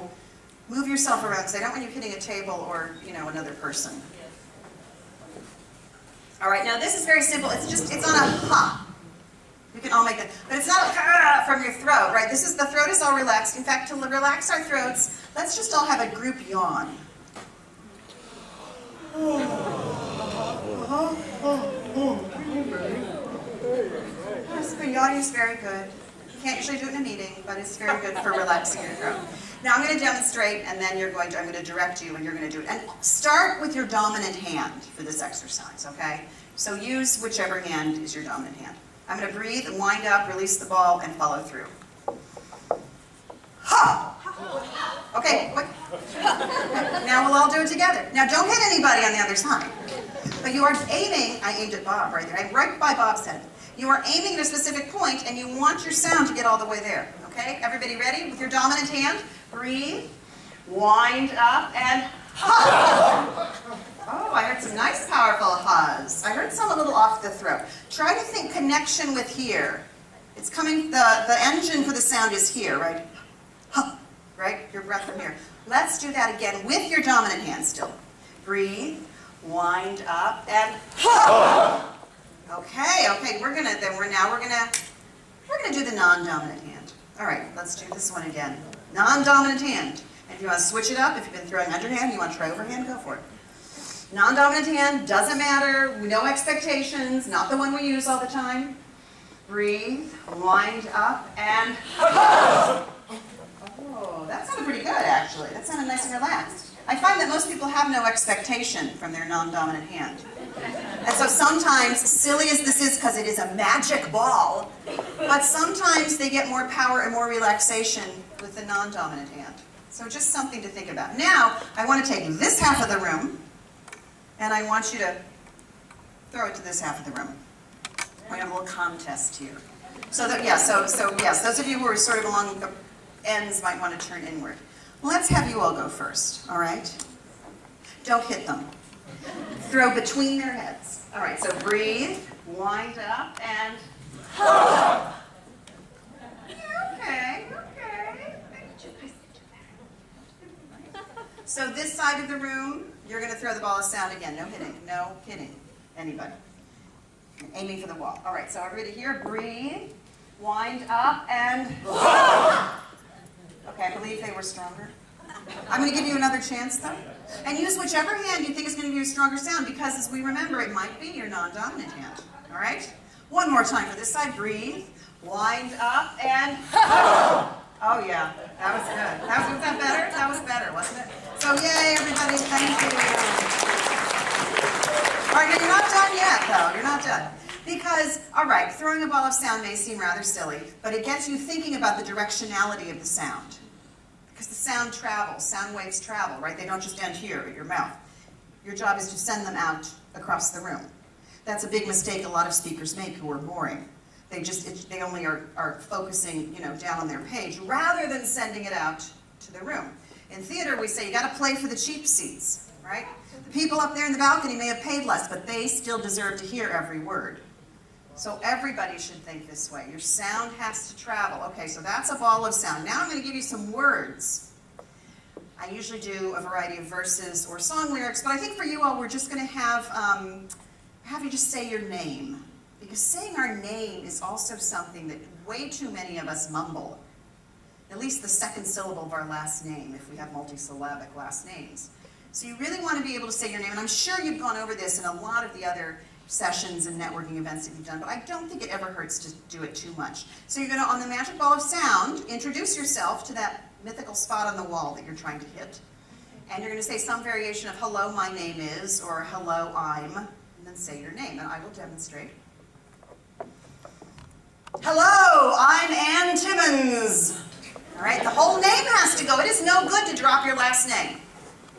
move yourself around, because I don't want you hitting a table or, you know, another person. All right, now this is very simple. It's on a ha. You can all make that, but it's not a ha from your throat, right? The throat is all relaxed. In fact, to relax our throats, let's just all have a group yawn. The yawning is very good. You can't usually do it in a meeting, but it's very good for relaxing your throat. Now I'm going to demonstrate, and then I'm going to direct you, and you're going to do it. And start with your dominant hand for this exercise, okay? So use whichever hand is your dominant hand. I'm going to breathe and wind up, release the ball, and follow through. Ha! Okay, quick. Now we'll all do it together. Now don't hit anybody on the other side. But you are aiming, I aimed at Bob right there, I'm right by Bob's head. You are aiming at a specific point, and you want your sound to get all the way there. Okay, everybody ready? With your dominant hand, breathe, wind up, and ha! Oh, I heard some nice, powerful ha's. I heard some a little off the throat. Try to think connection with here. It's coming, the engine for the sound is here, right? Ha, right? Your breath from here. Let's do that again with your dominant hand still. Breathe, wind up, and ha! Okay, we're gonna do the non-dominant hand. All right, let's do this one again. Non-dominant hand. And if you want to switch it up, if you've been throwing underhand, you want to try overhand, go for it. Non-dominant hand, doesn't matter, no expectations, not the one we use all the time. Breathe, wind up, and oh, that sounded pretty good, actually. That sounded nice and relaxed. I find that most people have no expectation from their non-dominant hand. And so sometimes, silly as this is because it is a magic ball, but sometimes they get more power and more relaxation with the non-dominant hand. So just something to think about. Now, I want to take this half of the room, and I want you to throw it to this half of the room. We have a little contest here. So yes, those of you who are sort of along the ends might want to turn inward. Let's have you all go first, all right? Don't hit them. Throw between their heads. All right, so breathe, wind up, and... Okay. So this side of the room, you're going to throw the ball of sound again. No hitting anybody. Aiming for the wall. All right, so everybody here, breathe, wind up, and... Okay, I believe they were stronger. I'm going to give you another chance, though. And use whichever hand you think is going to give you a stronger sound, because as we remember, it might be your non-dominant hand. All right? One more time for this side. Breathe, wind up, and... Oh, yeah, that was good. Was that better? That was better, wasn't it? So, yay, everybody, thank you. All right, now you're not done yet, though. You're not done. Because, all right, throwing a ball of sound may seem rather silly, but it gets you thinking about the directionality of the sound. Because the sound travels, sound waves travel, right? They don't just end here at your mouth. Your job is to send them out across the room. That's a big mistake a lot of speakers make who are boring. They only are focusing, down on their page rather than sending it out to the room. In theater, we say you got to play for the cheap seats, right? The people up there in the balcony may have paid less, but they still deserve to hear every word. So everybody should think this way. Your sound has to travel. Okay, so that's a ball of sound. Now I'm going to give you some words. I usually do a variety of verses or song lyrics, but I think for you all, we're just going to have you just say your name. Because saying our name is also something that way too many of us mumble. At least the second syllable of our last name, if we have multisyllabic last names. So you really want to be able to say your name, and I'm sure you've gone over this in a lot of the other sessions and networking events that you've done, but I don't think it ever hurts to do it too much. So you're going to, on the magic ball of sound, introduce yourself to that mythical spot on the wall that you're trying to hit. And you're going to say some variation of hello, my name is, or hello, I'm, and then say your name, and I will demonstrate. Hello, I'm Ann Timmons. All right, the whole name has to go. It is no good to drop your last name,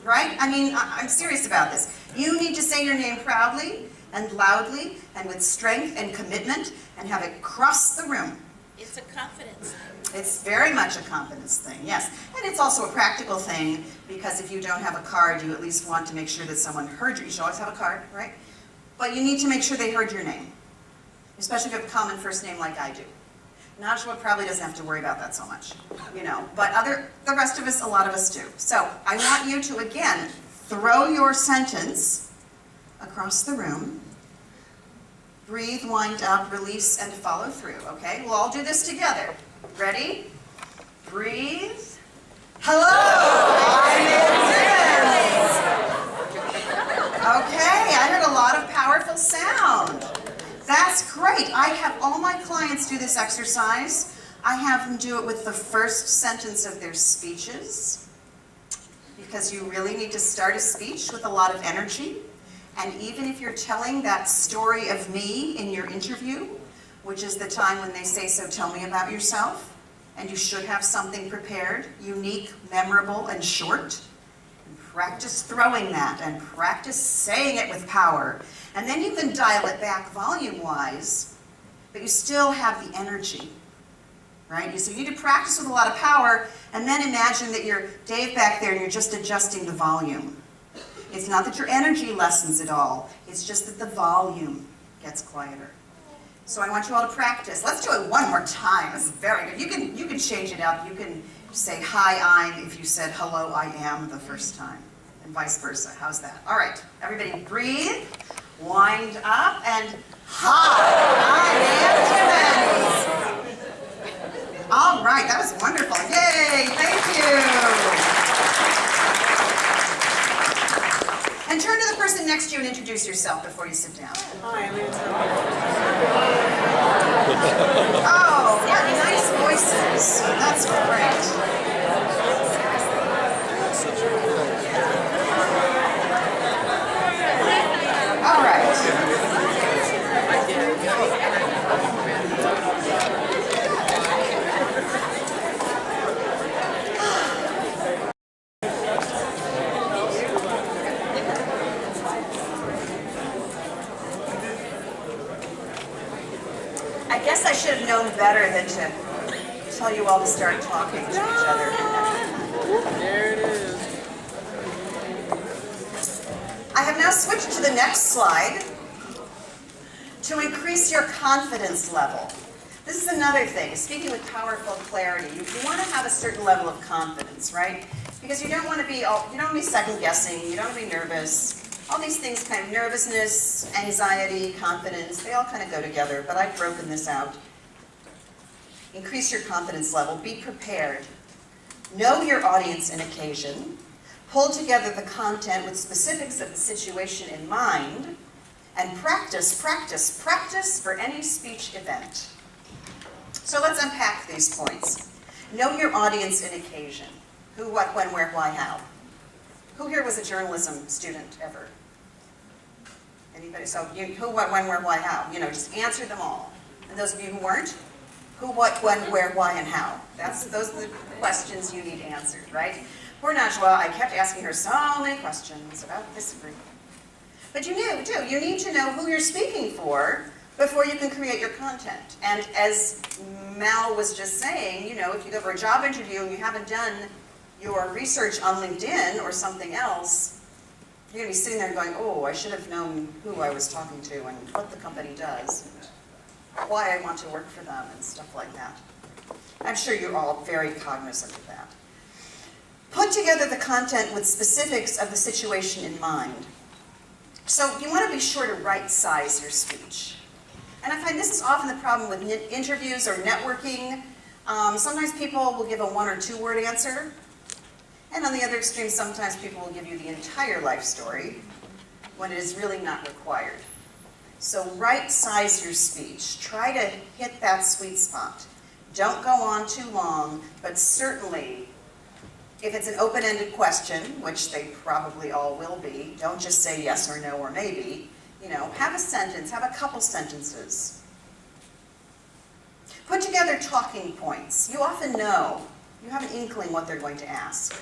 right? I mean, I'm serious about this. You need to say your name proudly and loudly and with strength and commitment and have it cross the room. It's a confidence thing. It's very much a confidence thing, yes. And it's also a practical thing because if you don't have a card, you at least want to make sure that someone heard you. You should always have a card, right? But you need to make sure they heard your name, especially if you have a common first name like I do. Najwa probably doesn't have to worry about that so much, but the rest of us, a lot of us do. So I want you to, again, throw your sentence across the room. Breathe, wind up, release, and follow through, okay? We'll all do this together. Ready? Breathe. Hello, I'm Ann Timmons. Okay, I heard a lot of powerful sound. That's great. I have all my clients do this exercise. I have them do it with the first sentence of their speeches, because you really need to start a speech with a lot of energy. And even if you're telling that story of me in your interview, which is the time when they say, so tell me about yourself, and you should have something prepared, unique, memorable, and short, and practice throwing that and practice saying it with power. And then you can dial it back volume-wise, but you still have the energy, right? So you need to practice with a lot of power, and then imagine that you're Dave back there and you're just adjusting the volume. It's not that your energy lessens at all, it's just that the volume gets quieter. So I want you all to practice. Let's do it one more time. This is very good. You can change it up. You can say hi, I'm, if you said hello, I am the first time, and vice versa. How's that? All right, everybody breathe. Wind up, and hi, I'm Ann Timmons. All right, that was wonderful. Yay, thank you. And turn to the person next to you and introduce yourself before you sit down. Hi, I'm Ann Timmons. Oh, what nice voices. That's great. All right. I guess I should have known better than to tell you all to start talking to each other. There it is. I have now switched to the next slide to increase your confidence level. This is another thing, speaking with powerful clarity. You want to have a certain level of confidence, right? Because you don't want to be second guessing, you don't want to be nervous. All these things, kind of nervousness, anxiety, confidence, they all kind of go together, but I've broken this out. Increase your confidence level, be prepared. Know your audience and occasion. Pull together the content with specifics of the situation in mind, and practice, practice, practice for any speech event. So let's unpack these points. Know your audience and occasion. Who, what, when, where, why, how. Who here was a journalism student ever? Anybody? So who, what, when, where, why, how. Just answer them all. And those of you who weren't, who, what, when, where, why, and how. Those are the questions you need answered, right? Poor Najwa, I kept asking her so many questions about this agreement. But you do. You need to know who you're speaking for before you can create your content. And as Mal was just saying, if you go for a job interview and you haven't done your research on LinkedIn or something else, you're going to be sitting there going, oh, I should have known who I was talking to and what the company does and why I want to work for them and stuff like that. I'm sure you're all very cognizant of that. Put together the content with specifics of the situation in mind. So you want to be sure to right-size your speech. And I find this is often the problem with interviews or networking. Sometimes people will give a 1 or 2 word answer. And on the other extreme, sometimes people will give you the entire life story when it is really not required. So right-size your speech. Try to hit that sweet spot. Don't go on too long, but certainly, if it's an open-ended question, which they probably all will be, don't just say yes or no or maybe. Have a sentence, have a couple sentences. Put together talking points. You often know, you have an inkling what they're going to ask.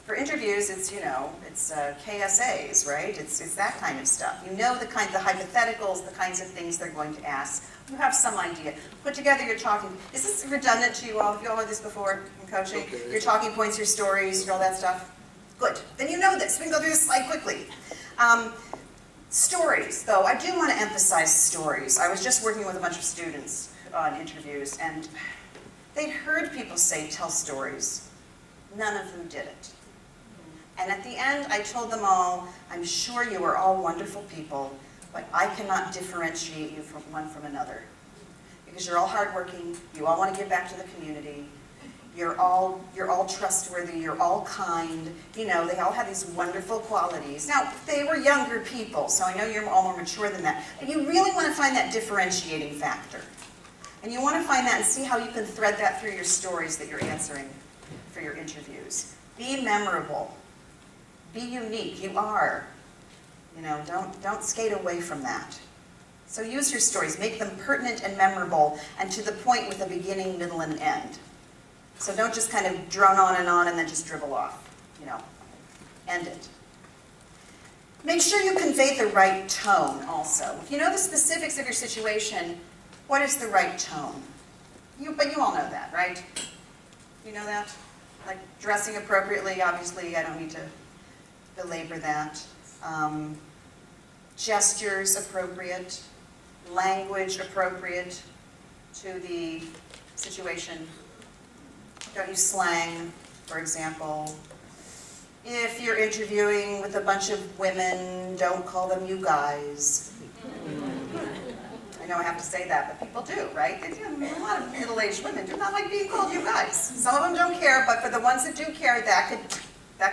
For interviews, it's KSAs, right? It's that kind of stuff. You know the hypotheticals, the kinds of things they're going to ask. You have some idea. Put together your talking. Is this redundant to you all? Have you all heard this before in coaching? Okay. Your talking points, your stories, all that stuff? Good. Then you know this. We can go through this slide quickly. Stories, though. I do want to emphasize stories. I was just working with a bunch of students on interviews, and they'd heard people say, tell stories. None of them did it. And at the end, I told them all, I'm sure you are all wonderful people, but I cannot differentiate you from one from another. Because you're all hardworking, you all want to give back to the community, you're all trustworthy, you're all kind, they all have these wonderful qualities. Now, they were younger people, so I know you're all more mature than that, but you really want to find that differentiating factor. And you want to find that and see how you can thread that through your stories that you're answering for your interviews. Be memorable. Be unique. You are. Don't skate away from that. So use your stories. Make them pertinent and memorable and to the point with a beginning, middle, and end. So don't just kind of drone on and then just dribble off. End it. Make sure you convey the right tone also. If you know the specifics of your situation, what is the right tone? But you all know that, right? You know that? Like dressing appropriately, obviously, I don't need to belabor that. Gestures appropriate, language appropriate to the situation. Don't use slang, for example. If you're interviewing with a bunch of women, don't call them you guys. I know I have to say that, but people do, right? A lot of middle-aged women do not like being called you guys. Some of them don't care, but for the ones that do care, that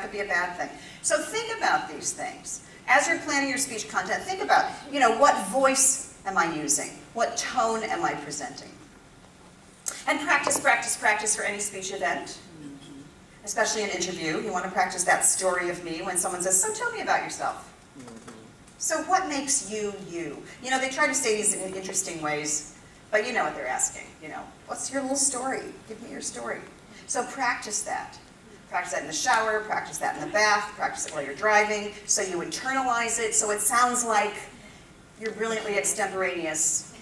could be a bad thing. So think about these things. As you're planning your speech content, think about, what voice am I using? What tone am I presenting? And practice, practice, practice for any speech event. Especially an interview. You want to practice that story of me when someone says, so tell me about yourself. So what makes you, you? They try to say these in interesting ways, but you know what they're asking. What's your little story? Give me your story. So practice that. Practice that in the shower, practice that in the bath, practice it while you're driving, so you internalize it, so it sounds like you're brilliantly extemporaneous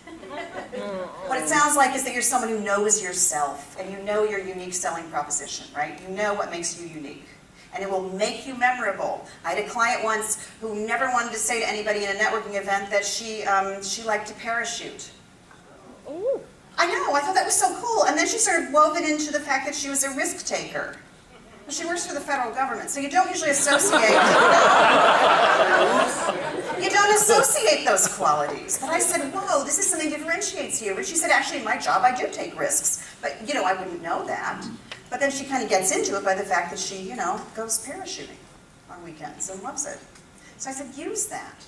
What it sounds like is that you're someone who knows yourself, and you know your unique selling proposition, right? You know what makes you unique. And it will make you memorable. I had a client once who never wanted to say to anybody in a networking event that she liked to parachute. Ooh. I know, I thought that was so cool. And then she sort of wove it into the fact that she was a risk taker. Well, she works for the federal government, so you don't usually associate. You don't associate those qualities. But I said, whoa, this is something that differentiates you. And she said, actually, in my job, I do take risks. But, I wouldn't know that. But then she kind of gets into it by the fact that she, goes parachuting on weekends and loves it. So I said, use that.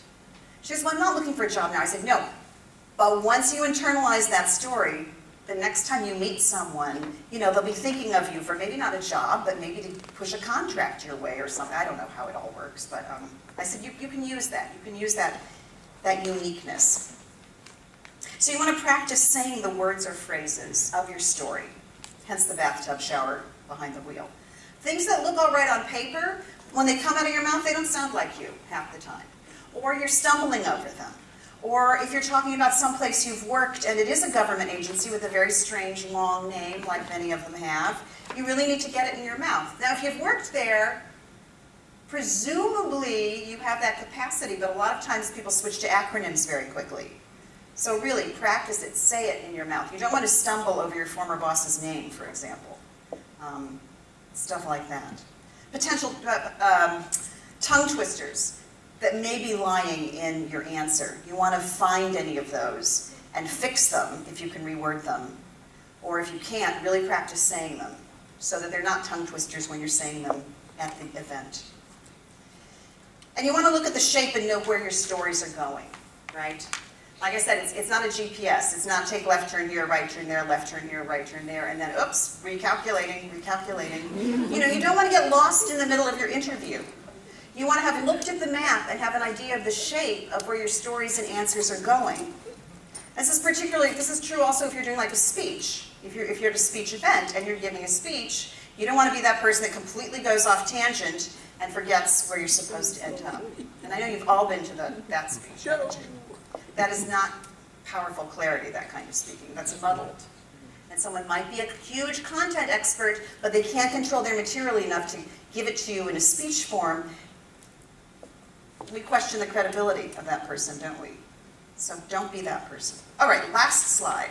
She says, well, I'm not looking for a job now. I said, no. But once you internalize that story, the next time you meet someone, they'll be thinking of you for maybe not a job, but maybe to push a contract your way or something. I don't know how it all works, but I said you can use that. You can use that uniqueness. So you want to practice saying the words or phrases of your story, hence the bathtub shower behind the wheel. Things that look all right on paper, when they come out of your mouth, they don't sound like you half the time. Or you're stumbling over them. Or if you're talking about someplace you've worked and it is a government agency with a very strange long name, like many of them have, you really need to get it in your mouth. Now, if you've worked there, presumably you have that capacity, but a lot of times people switch to acronyms very quickly. So really, practice it, say it in your mouth. You don't want to stumble over your former boss's name, for example. Stuff like that. Potential tongue twisters that may be lying in your answer. You want to find any of those and fix them if you can reword them. Or if you can't, really practice saying them so that they're not tongue twisters when you're saying them at the event. And you want to look at the shape and know where your stories are going, right? Like I said, it's not a GPS. It's not take left turn here, right turn there, left turn here, right turn there, and then oops, recalculating. You don't want to get lost in the middle of your interview. You want to have looked at the map and have an idea of the shape of where your stories and answers are going. This is true also if you're doing like a speech. If you're at a speech event and you're giving a speech, you don't want to be that person that completely goes off tangent and forgets where you're supposed to end up. And I know you've all been to that speech, haven't you? That is not powerful clarity, that kind of speaking. That's muddled. And someone might be a huge content expert, but they can't control their material enough to give it to you in a speech form. We question the credibility of that person, don't we? So don't be that person. All right, last slide.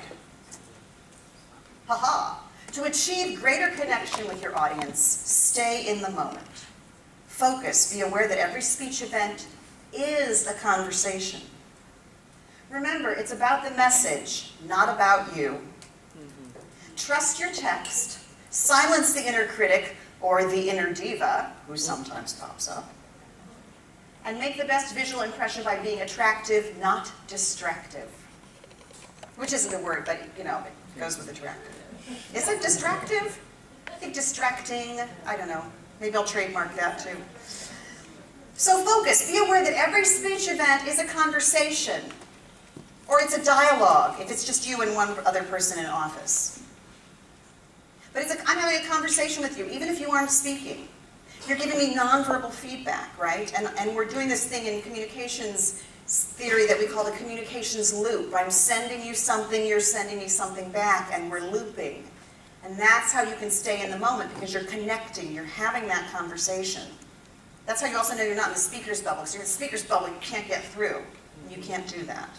Ha-ha. To achieve greater connection with your audience, stay in the moment. Focus, be aware that every speech event is a conversation. Remember, it's about the message, not about you. Trust your text, silence the inner critic or the inner diva, who sometimes pops up, and make the best visual impression by being attractive, not distractive. Which isn't a word, but it goes with attractive. Is it distractive? I think distracting, I don't know. Maybe I'll trademark that too. So focus, be aware that every speech event is a conversation. Or it's a dialogue, if it's just you and one other person in office. But I'm having a conversation with you, even if you aren't speaking. You're giving me nonverbal feedback, right? And we're doing this thing in communications theory that we call the communications loop. I'm sending you something, you're sending me something back, and we're looping. And that's how you can stay in the moment, because you're connecting, you're having that conversation. That's how you also know you're not in the speaker's bubble. Because you're in the speaker's bubble, you can't get through. You can't do that.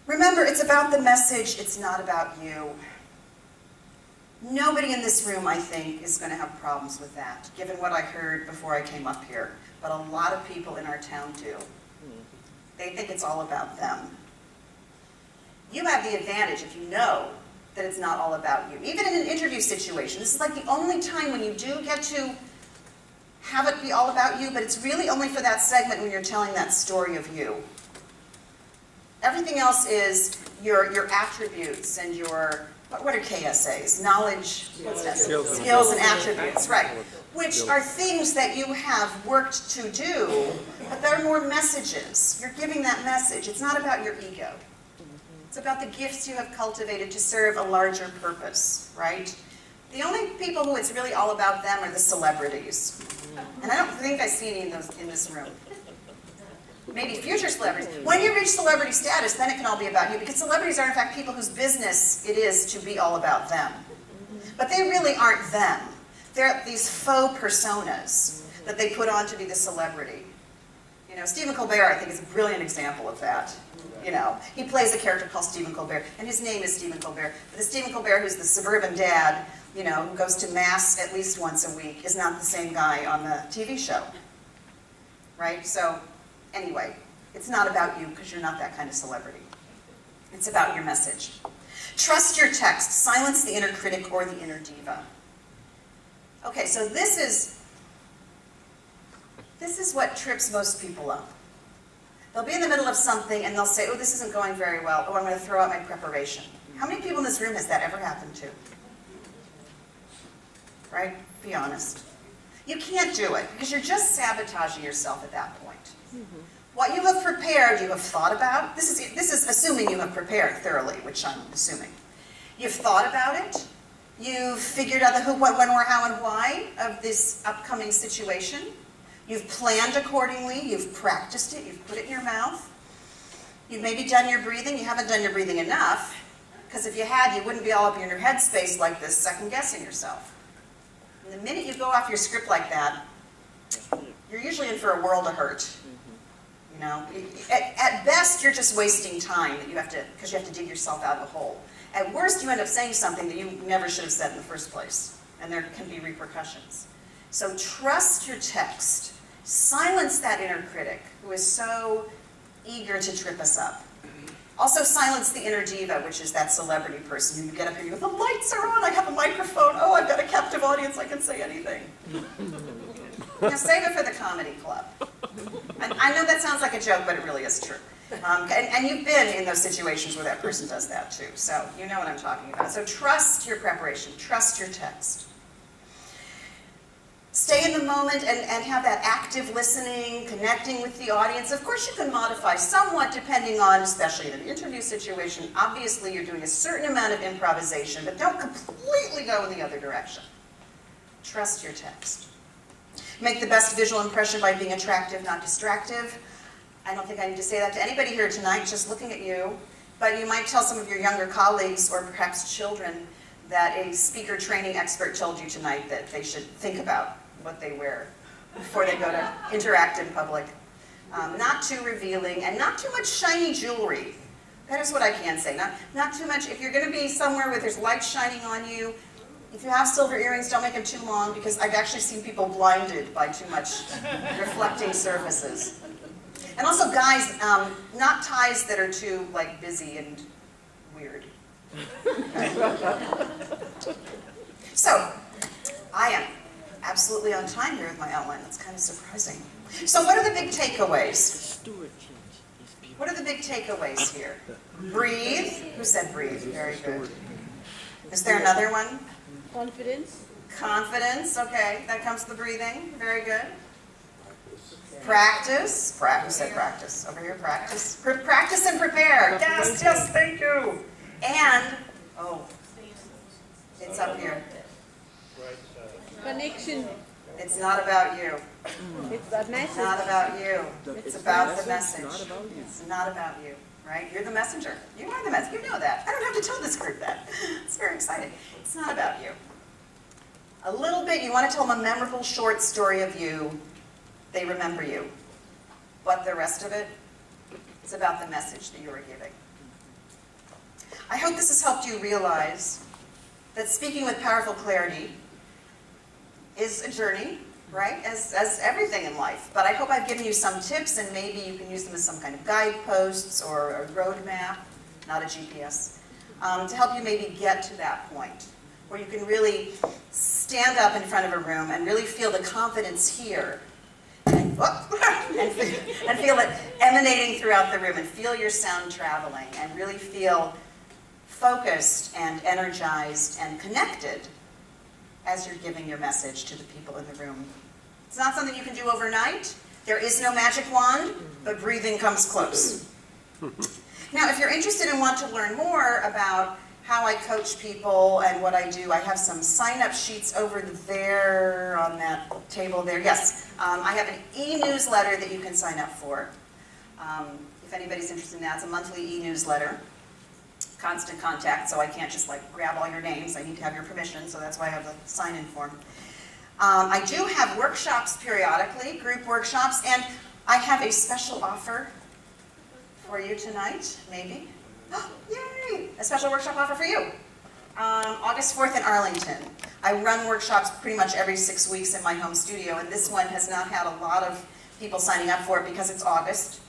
Remember, it's about the message, it's not about you. Nobody in this room, I think, is going to have problems with that, given what I heard before I came up here. But a lot of people in our town do. They think it's all about them. You have the advantage if you know that it's not all about you. Even in an interview situation, this is like the only time when you do get to have it be all about you, but it's really only for that segment when you're telling that story of you. Everything else is your attributes and your, what are KSAs? Knowledge, what's that? Skills and attributes, right. Which are things that you have worked to do, but they're more messages. You're giving that message. It's not about your ego. It's about the gifts you have cultivated to serve a larger purpose, right? The only people who it's really all about them are the celebrities. And I don't think I see any in this room. maybe future celebrities. When you reach celebrity status, then it can all be about you, because celebrities are in fact people whose business it is to be all about them. But they really aren't them. They're these faux personas that they put on to be the celebrity. You know, Stephen Colbert, I think, is a brilliant example of that. You know, he plays a character called Stephen Colbert, and his name is Stephen Colbert. But the Stephen Colbert who's the suburban dad, you know, who goes to mass at least once a week, is not the same guy on the TV show. Right? So, anyway, it's not about you because you're not that kind of celebrity. It's about your message. Trust your text. Silence the inner critic or the inner diva. Okay, so this is what trips most people up. They'll be in the middle of something and they'll say, oh, this isn't going very well. Oh, I'm going to throw out my preparation. How many people in this room has that ever happened to? Right? Be honest. You can't do it because you're just sabotaging yourself at that point. What you have prepared, you have thought about. This is assuming you have prepared thoroughly, which I'm assuming. You've thought about it. You've figured out the who, what, when, where, how, and why of this upcoming situation. You've planned accordingly. You've practiced it. You've put it in your mouth. You've maybe done your breathing. You haven't done your breathing enough, because if you had, you wouldn't be all up in your headspace like this, second-guessing yourself. And the minute you go off your script like that, you're usually in for a world of hurt. You know, at best, you're just wasting time that you have to, because you have to dig yourself out of a hole. At worst, you end up saying something that you never should have said in the first place, and there can be repercussions. So trust your text. Silence that inner critic who is so eager to trip us up. Also silence the inner diva, which is that celebrity person who you get up here and you go, the lights are on, I have a microphone, oh, I've got a captive audience, I can say anything. Now save it for the comedy club. And I know that sounds like a joke, but it really is true. And you've been in those situations where that person does that too, so you know what I'm talking about. So trust your preparation, trust your text. Stay in the moment and have that active listening, connecting with the audience. Of course you can modify somewhat depending on, especially in an interview situation, obviously you're doing a certain amount of improvisation, but don't completely go in the other direction. Trust your text. Make the best visual impression by being attractive, not distractive. I don't think I need to say that to anybody here tonight, just looking at you. But you might tell some of your younger colleagues or perhaps children that a speaker training expert told you tonight that they should think about what they wear before they go to interact in public. Not too revealing and not too much shiny jewelry. That is what I can say. Not too much. If you're going to be somewhere where there's light shining on you, if you have silver earrings, don't make them too long, because I've actually seen people blinded by too much reflecting surfaces. And also guys, not ties that are too busy and weird. Okay. So, I am absolutely on time here with my outline. That's kind of surprising. So what are the big takeaways? What are the big takeaways here? Breathe. Who said breathe? Very good. Is there another one? Confidence. Confidence, okay. That comes to the breathing. Very good. Practice. Who said practice? Over here, practice. Practice and prepare. Yes, yes, thank you. And, oh, it's up here. Connection. It's not about you. It's a message. It's not about you. It's about the message. It's not about you, right? You're the messenger. You are the messenger. You know that. I don't have to tell this group that. It's very exciting. It's not about you. A little bit, you want to tell them a memorable short story of you. They remember you. But the rest of it, it's about the message that you are giving. I hope this has helped you realize that speaking with powerful clarity is a journey, right, as everything in life. But I hope I've given you some tips, and maybe you can use them as some kind of guideposts or a roadmap, not a GPS, to help you maybe get to that point where you can really stand up in front of a room and really feel the confidence here, and feel it emanating throughout the room, and feel your sound traveling, and really feel focused and energized and connected as you're giving your message to the people in the room. It's not something you can do overnight. There is no magic wand, but breathing comes close. Now, if you're interested and want to learn more about how I coach people and what I do, I have some sign-up sheets over there on that table there. Yes, I have an e-newsletter that you can sign up for. If anybody's interested in that, it's a monthly e-newsletter, constant contact, so I can't just like grab all your names. I need to have your permission, so that's why I have the sign-in form. I do have workshops periodically, group workshops, and I have a special offer for you tonight, maybe. Oh, yay! A special workshop offer for you. August 4th in Arlington. I run workshops pretty much every 6 weeks in my home studio, and this one has not had a lot of people signing up for it because it's August.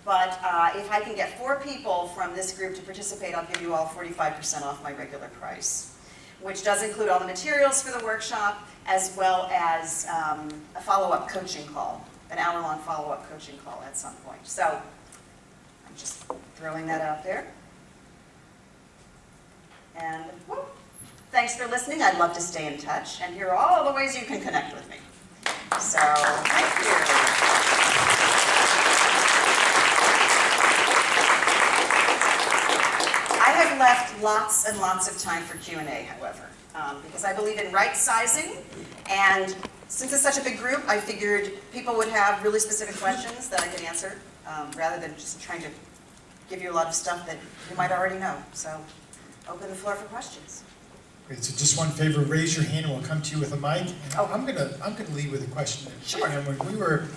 But if I can get 4 people from this group to participate, I'll give you all 45% off my regular price, which does include all the materials for the workshop, as well as a follow-up coaching call, an hour-long follow-up coaching call at some point. So I'm just throwing that out there. And whoop, thanks for listening. I'd love to stay in touch, and here are all the ways you can connect with me. So thank you. I have left lots and lots of time for Q&A, however, because I believe in right sizing, and since it's such a big group, I figured people would have really specific questions that I could answer, rather than just trying to give you a lot of stuff that you might already know. So open the floor for questions. Great, so just one favor, raise your hand and we'll come to you with a mic. And I'm gonna lead with a question. Sure. And when we were,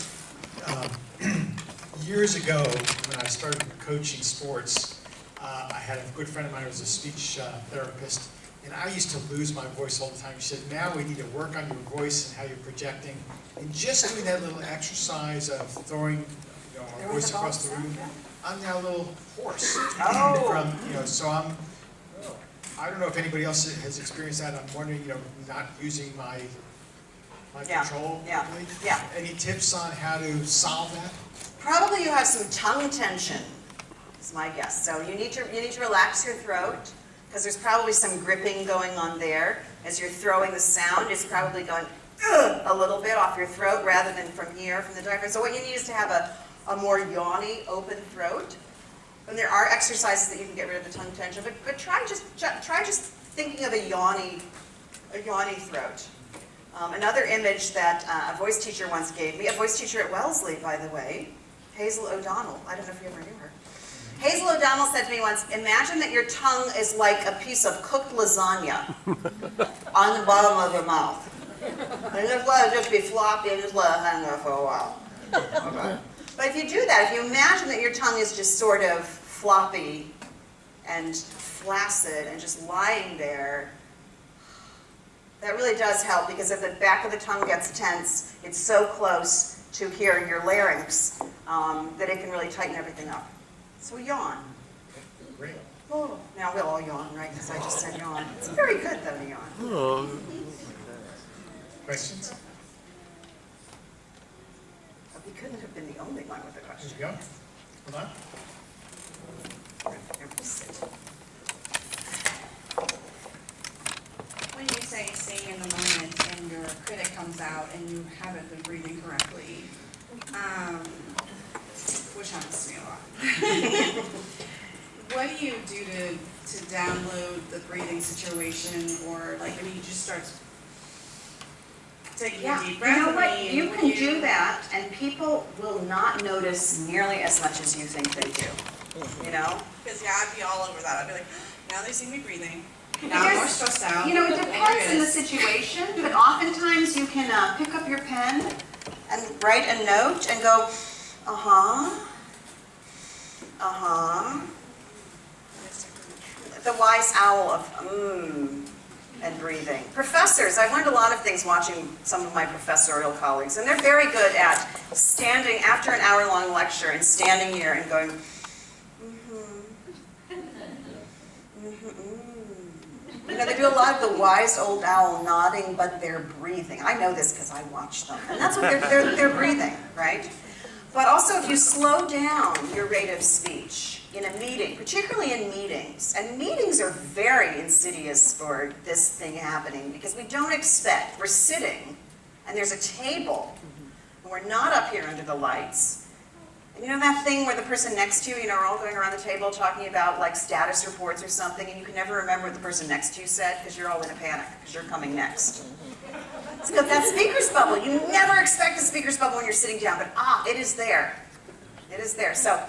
years ago, when I started coaching sports, I had a good friend of mine who was a speech therapist, and I used to lose my voice all the time. She said, now we need to work on your voice and how you're projecting. And just doing that little exercise of throwing our voice across the room, I'm now a little hoarse. Oh. So I don't know if anybody else has experienced that. I'm wondering, not using my control properly. Yeah. Any tips on how to solve that? Probably you have some tongue tension, is my guess. So you need to relax your throat, because there's probably some gripping going on there. As you're throwing the sound, it's probably going a little bit off your throat rather than from here, from the diaphragm. So what you need is to have a more yawny, open throat. And there are exercises that you can get rid of the tongue tension, but try just thinking of a yawny throat. Another image that a voice teacher once gave me, a voice teacher at Wellesley, by the way, Hazel O'Donnell. I don't know if you ever knew her. Hazel O'Donnell said to me once, imagine that your tongue is like a piece of cooked lasagna on the bottom of your mouth. And just let it just be floppy and just let it hang there for a while. Okay. But if you do that, if you imagine that your tongue is just sort of floppy and flaccid and just lying there, that really does help, because if the back of the tongue gets tense, it's so close to here in your larynx that it can really tighten everything up. So yawn. Great. Oh, now we'll all yawn, right? Because I just said yawn. It's very good, though, to yawn. Oh. Questions? We couldn't have been the only one with a question. There you go. Hold on. When you say sing in the moment and your critic comes out and you haven't been breathing correctly, which happens to me a lot. What do you do to download the breathing situation, or like when you just start taking a deep breath? You know what? You can do that, and people will not notice nearly as much as you think they do. You know? Because I'd be all over that. I'd be like, now they see me breathing. Now I'm more stressed out. You know, it depends on the situation, but oftentimes you can pick up your pen and write a note and go, The wise owl of and breathing. Professors, I've learned a lot of things watching some of my professorial colleagues, and they're very good at standing after an hour-long lecture and standing here and going, You know, they do a lot of the wise old owl nodding, but they're breathing. I know this because I watch them, and that's what they're breathing, right? But also, if you slow down your rate of speech in a meeting, particularly in meetings, and meetings are very insidious for this thing happening because we don't expect, we're sitting, and there's a table, and we're not up here under the lights. And you know that thing where the person next to you, are all going around the table talking about like status reports or something, and you can never remember what the person next to you said because you're all in a panic because you're coming next. It's because that speaker's bubble. You never expect a speaker's bubble when you're sitting down, but it is there. It is there. So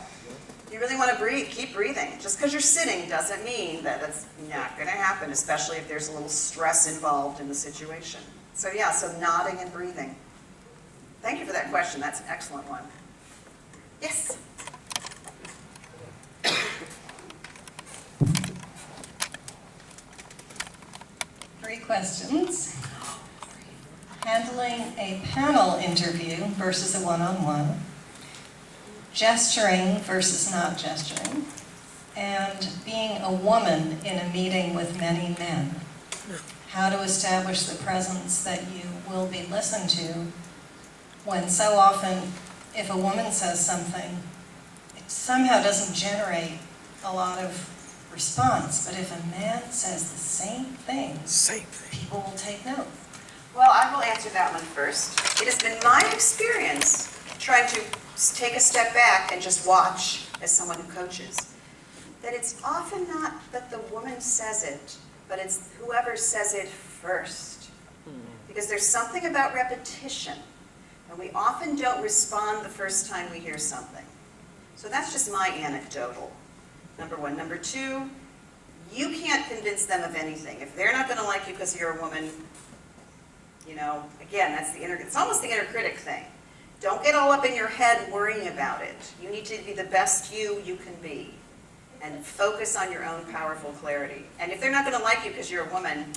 you really want to breathe, keep breathing. Just because you're sitting doesn't mean that it's not going to happen, especially if there's a little stress involved in the situation. So yeah, so nodding and breathing. Thank you for that question. That's an excellent one. Yes? 3 questions. Handling a panel interview versus a one-on-one, gesturing versus not gesturing, and being a woman in a meeting with many men. How to establish the presence that you will be listened to when so often if a woman says something, it somehow doesn't generate a lot of response, but if a man says the same thing, people will take note. Well, I will answer that one first. It has been my experience trying to take a step back and just watch as someone who coaches, that it's often not that the woman says it, but it's whoever says it first. Because there's something about repetition, and we often don't respond the first time we hear something. So that's just my anecdotal, number 1. Number 2, you can't convince them of anything. If they're not going to like you because you're a woman, you know, again, that's it's almost the inner critic thing. Don't get all up in your head worrying about it. You need to be the best you can be. And focus on your own powerful clarity. And if they're not going to like you because you're a woman,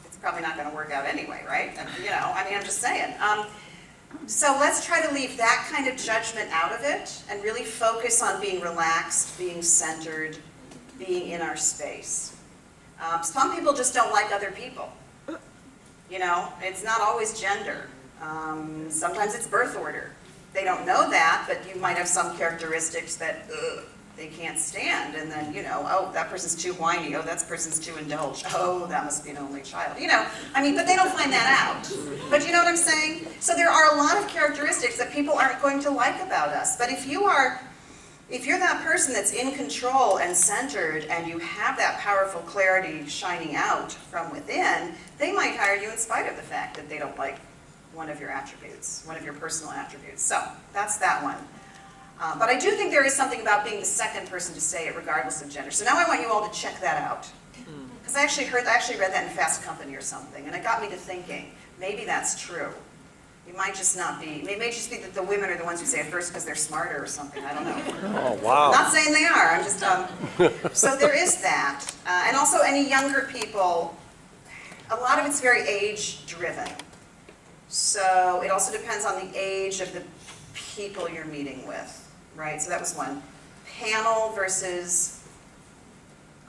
it's probably not going to work out anyway, right? You know, I mean, I'm just saying. So let's try to leave that kind of judgment out of it and really focus on being relaxed, being centered, being in our space. Some people just don't like other people. You know, it's not always gender. Sometimes it's birth order. They don't know that, but you might have some characteristics that they can't stand. And then, you know, oh, that person's too whiny. Oh, that person's too indulged. Oh, that must be an only child. You know, I mean, but they don't find that out. But you know what I'm saying? So there are a lot of characteristics that people aren't going to like about us. But if you're that person that's in control and centered and you have that powerful clarity shining out from within, they might hire you in spite of the fact that they don't like one of your attributes, one of your personal attributes. So that's that one. But I do think there is something about being the second person to say it regardless of gender. So now I want you all to check that out. Because I actually read that in Fast Company or something, and it got me to thinking, maybe that's true. It might just not be, it may just be that the women are the ones who say it first because they're smarter or something, I don't know. Oh, wow. I'm not saying they are, I'm just, so there is that. And also any younger people, a lot of it's very age-driven. So it also depends on the age of the people you're meeting with, right? So that was one. Panel versus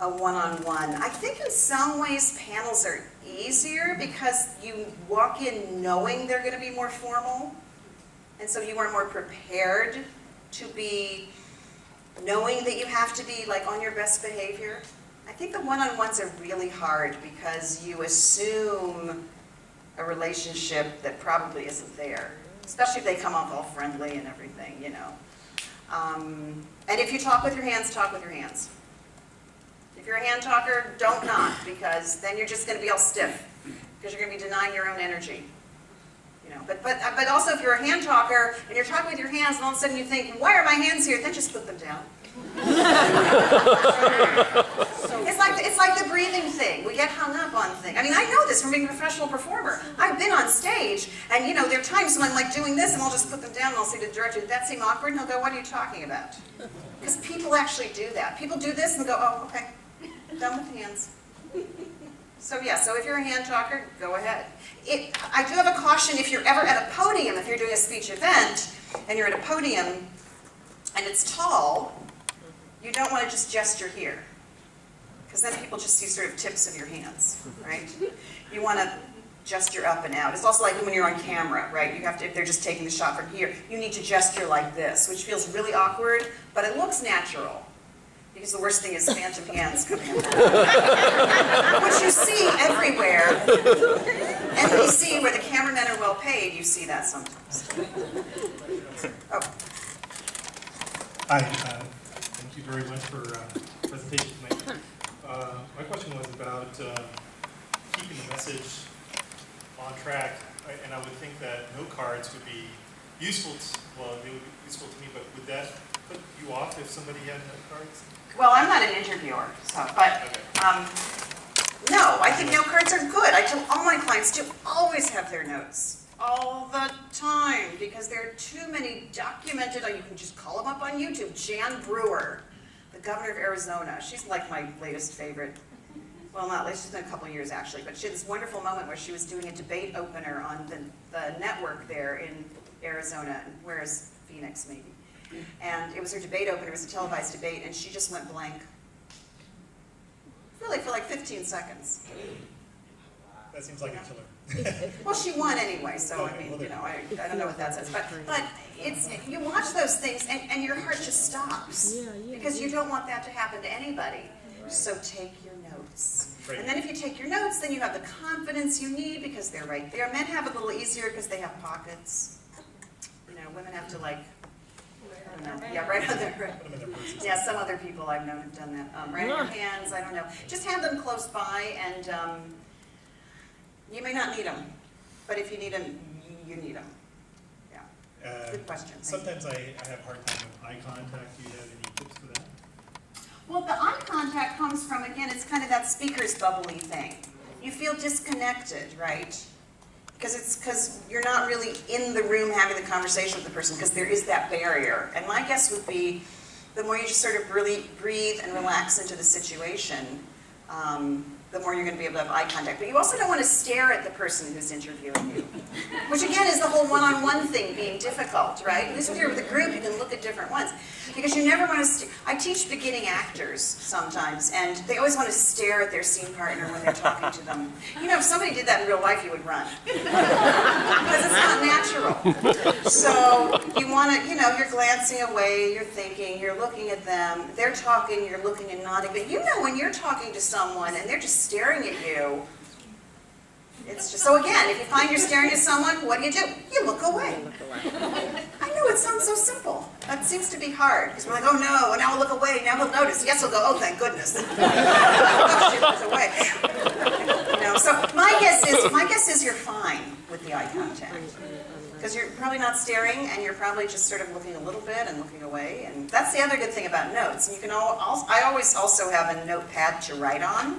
a one-on-one. I think in some ways panels are easier because you walk in knowing they're going to be more formal, and so you are more prepared to be knowing that you have to be like on your best behavior. I think the one-on-ones are really hard because you assume a relationship that probably isn't there, especially if they come off all friendly and everything, you know. And if you talk with your hands, talk with your hands. If you're a hand talker, don't nod, because then you're just going to be all stiff, because you're going to be denying your own energy. You know, but also if you're a hand talker and you're talking with your hands, and all of a sudden you think, why are my hands here? Then just put them down. It's like the breathing thing. We get hung up on things. I mean, I know this from being a professional performer. I've been on stage, and you know, there are times when I'm like doing this, and I'll just put them down, and I'll say to the director, did that seem awkward? And he'll go, what are you talking about? Because people actually do that. People do this and go, oh, okay, done with hands. So yeah, so if you're a hand talker, go ahead. I do have a caution if you're ever at a podium, if you're doing a speech event, and you're at a podium, and it's tall, you don't want to just gesture here. Because then people just see sort of tips of your hands, right? You want to gesture up and out. It's also like when you're on camera, right? You have to, if they're just taking the shot from here, you need to gesture like this, which feels really awkward, but it looks natural. Because the worst thing is phantom hands coming in. Which you see everywhere. NBC, where the cameramen are well paid, you see that sometimes. Oh. Hi, thank you very much for the presentation tonight. My question was about keeping the message on track, and I would think that note cards would be useful, well, they would be useful to me, but would that put you off if somebody had note cards? Well, I'm not an interviewer, so, but, no, I think note cards are good. I tell all my clients to always have their notes, all the time, because there are too many documented, you can just call them up on YouTube. Jan Brewer, the governor of Arizona, she's like my latest favorite. Well, not latest, she's been a couple years actually, but she had this wonderful moment where she was doing a debate opener on the network there in Arizona, whereas Phoenix maybe. And it was her debate opener, it was a televised debate, and she just went blank. Really, for like 15 seconds. That seems like a killer. Well, she won anyway, so I mean, you know, I don't know what that says. But it's, you watch those things and your heart just stops. Because you don't want that to happen to anybody. So take your notes. And then if you take your notes, then you have the confidence you need because they're right there. Men have it a little easier because they have pockets. You know, women have to like, I don't know, yeah, right on their, yeah, some other people I've known have done that. Right in your hands, I don't know. Just have them close by and you may not need them, but if you need them, you need them. Yeah, good question. Sometimes I have a hard time with eye contact. Do you have any tips for that? Well, the eye contact comes from, again, it's kind of that speaker's bubbly thing. You feel disconnected, right? Because you're not really in the room having the conversation with the person because there is that barrier. And my guess would be the more you just sort of really breathe and relax into the situation, the more you're going to be able to have eye contact. But you also don't want to stare at the person who's interviewing you, which again is the whole one-on-one thing being difficult, right? At least if you're with a group, you can look at different ones. Because you never want to I teach beginning actors sometimes, and they always want to stare at their scene partner when they're talking to them. You know, if somebody did that in real life, you would run. Because it's not natural. So you want to, you know, you're glancing away, you're thinking, you're looking at them, they're talking, you're looking and nodding. But you know when you're talking to someone and they're just staring at you, it's just, so again, if you find you're staring at someone, what do? You look away. I know it sounds so simple. That seems to be hard, because we're like, oh no, and now we'll look away, now we'll notice. Yes, we'll go, oh thank goodness. She looks away. You know, so my guess is you're fine with the eye contact. Because you're probably not staring, and you're probably just sort of looking a little bit and looking away. And that's the other good thing about notes. And you can I always also have a notepad to write on.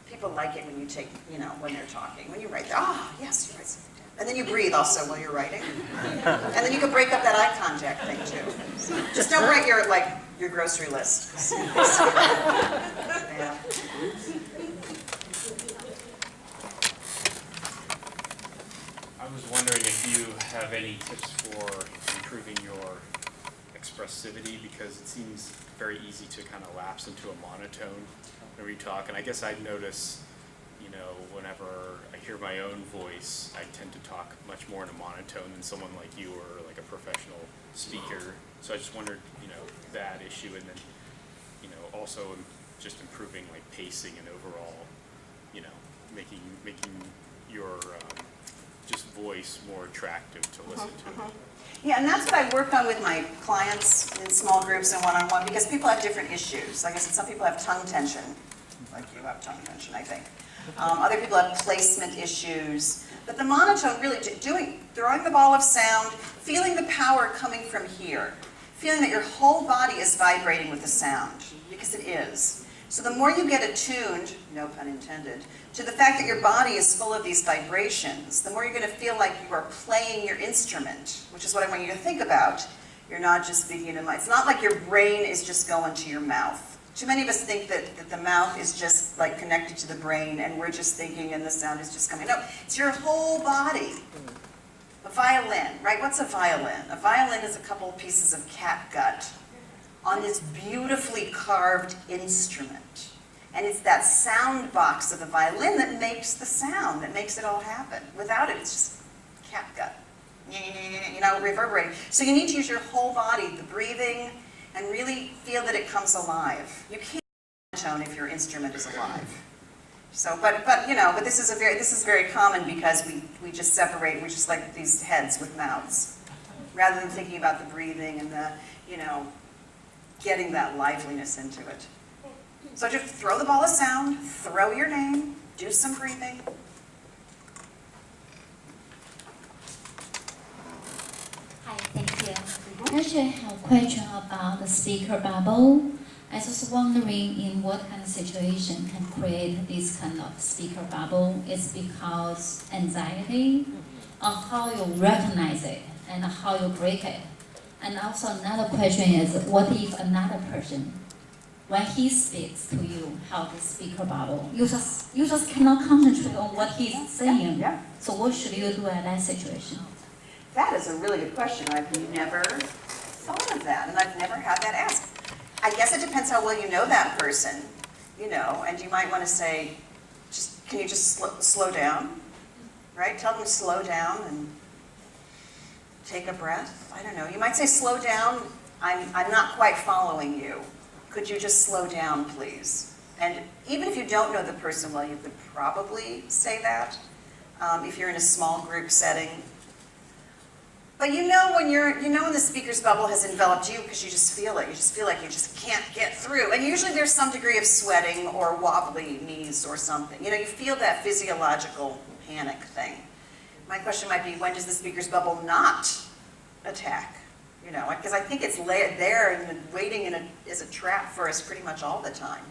People like it when you take, you know, when they're talking. When you write, yes, you write something down. And then you breathe also while you're writing. And then you can break up that eye contact thing too. Just don't write your grocery list. Yeah. I was wondering if you have any tips for improving your expressivity, because it seems very easy to kind of lapse into a monotone whenever you talk. And I guess I'd notice, you know, whenever I hear my own voice, I tend to talk much more in a monotone than someone like you or like a professional speaker. So I just wondered, you know, that issue, and then, you know, also just improving like pacing and overall, you know, making your just voice more attractive to listen to. Yeah, and that's what I work on with my clients in small groups and one-on-one, because people have different issues. Like I said, some people have tongue tension, like you have tongue tension, I think. Other people have placement issues. But the monotone, really throwing the ball of sound, feeling the power coming from here, feeling that your whole body is vibrating with the sound, because it is. So the more you get attuned, no pun intended, to the fact that your body is full of these vibrations, the more you're going to feel like you are playing your instrument, which is what I want you to think about. You're not just speaking in a mic. It's not like your brain is just going to your mouth. Too many of us think that the mouth is just like connected to the brain and we're just thinking and the sound is just coming. No, it's your whole body. A violin, right? What's a violin? A violin is a couple of pieces of catgut on this beautifully carved instrument. And it's that sound box of the violin that makes the sound, that makes it all happen. Without it, it's just catgut, you know, reverberating. So you need to use your whole body, the breathing, and really feel that it comes alive. You can't tone if your instrument is alive. So, but you know, but this is very common because we just separate, we just like these heads with mouths, rather than thinking about the breathing and the, you know, getting that liveliness into it. So just throw the ball of sound, throw your name, do some breathing. Actually, I have a question about the speaker bubble. I was just wondering in what kind of situation can create this kind of speaker bubble. It's because anxiety on how you recognize it and how you break it. And also another question is, what if another person, when he speaks to you, have the speaker bubble, you just cannot concentrate on what he's saying. Yeah. So what should you do at that situation? That is a really good question. I've never thought of that, and I've never had that asked. I guess it depends how well you know that person, and you might want to say, can you just slow down, right? Tell them to slow down and take a breath. I don't know. You might say, slow down. I'm not quite following you. Could you just slow down, please? And even if you don't know the person well, you could probably say that if you're in a small group setting. But when when the speaker's bubble has enveloped you, because you just feel it. You just feel like you just can't get through. And usually there's some degree of sweating or wobbly knees or something. You feel that physiological panic thing. My question might be, when does the speaker's bubble not attack? Because I think it's there and waiting as a trap for us pretty much all the time.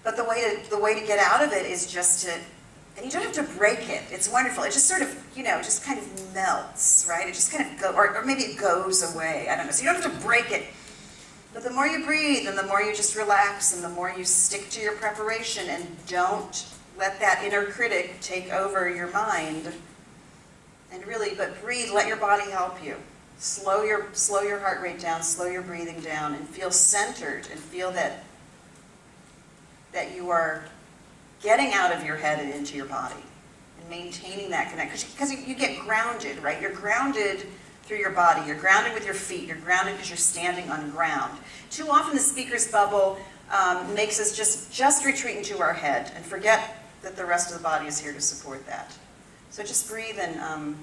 But the way to get out of it is just to, and you don't have to break it. It's wonderful. It just sort of, just kind of melts, right? It just kind of goes, or maybe it goes away. I don't know. So you don't have to break it. But the more you breathe and the more you just relax and the more you stick to your preparation and don't let that inner critic take over your mind. And really, but breathe, let your body help you. Slow your heart rate down, slow your breathing down, and feel centered and feel that you are getting out of your head and into your body and maintaining that connection. Because you get grounded, right? You're grounded through your body. You're grounded with your feet. You're grounded because you're standing on ground. Too often the speaker's bubble makes us just retreat into our head and forget that the rest of the body is here to support that. So just breathe and,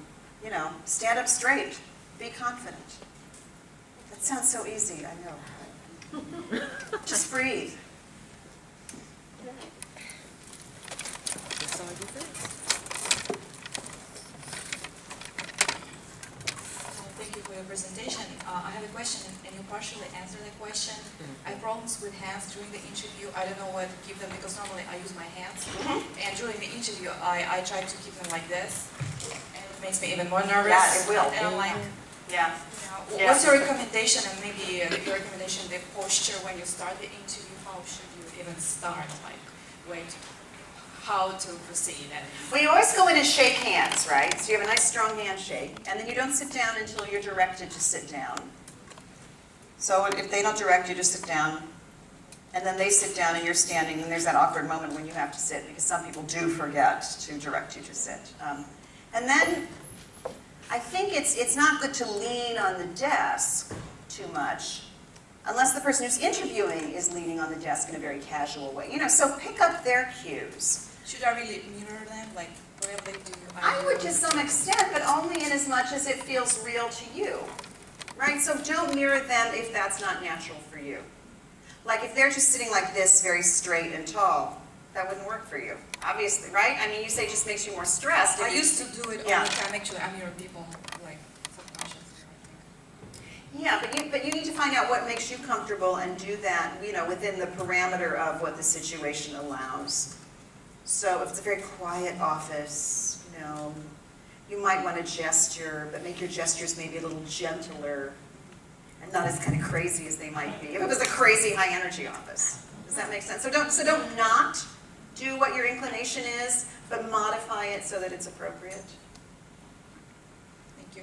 stand up straight. Be confident. That sounds so easy, I know. Just breathe. Thank you for your presentation. I have a question, and you partially answered the question. I have problems with hands during the interview. I don't know what to keep them because normally I use my hands. And during the interview, I try to keep them like this. And it makes me even more nervous. Yeah, it will. And I'm like, what's your recommendation, and maybe your recommendation, the posture when you start the interview? How should you even start? How to proceed? Well, you always go in and shake hands, right? So you have a nice strong handshake, and then you don't sit down until you're directed to sit down. So if they don't direct you to sit down, and then they sit down and you're standing, and there's that awkward moment when you have to sit, because some people do forget to direct you to sit. And then I think it's not good to lean on the desk too much, unless the person who's interviewing is leaning on the desk in a very casual way. So pick up their cues. Should I really mirror them, like whatever they do? I would to some extent, but only in as much as it feels real to you, right? So don't mirror them if that's not natural for you. Like if they're just sitting like this, very straight and tall, that wouldn't work for you, obviously, right? I mean, you say it just makes you more stressed. I used to do it all the time. Actually, I mirror people like subconsciously. Yeah, but you need to find out what makes you comfortable and do that, within the parameter of what the situation allows. So if it's a very quiet office, you might want to gesture, but make your gestures maybe a little gentler and not as kind of crazy as they might be if it was a crazy high energy office. Does that make sense? So don't not do what your inclination is, but modify it so that it's appropriate. Thank you.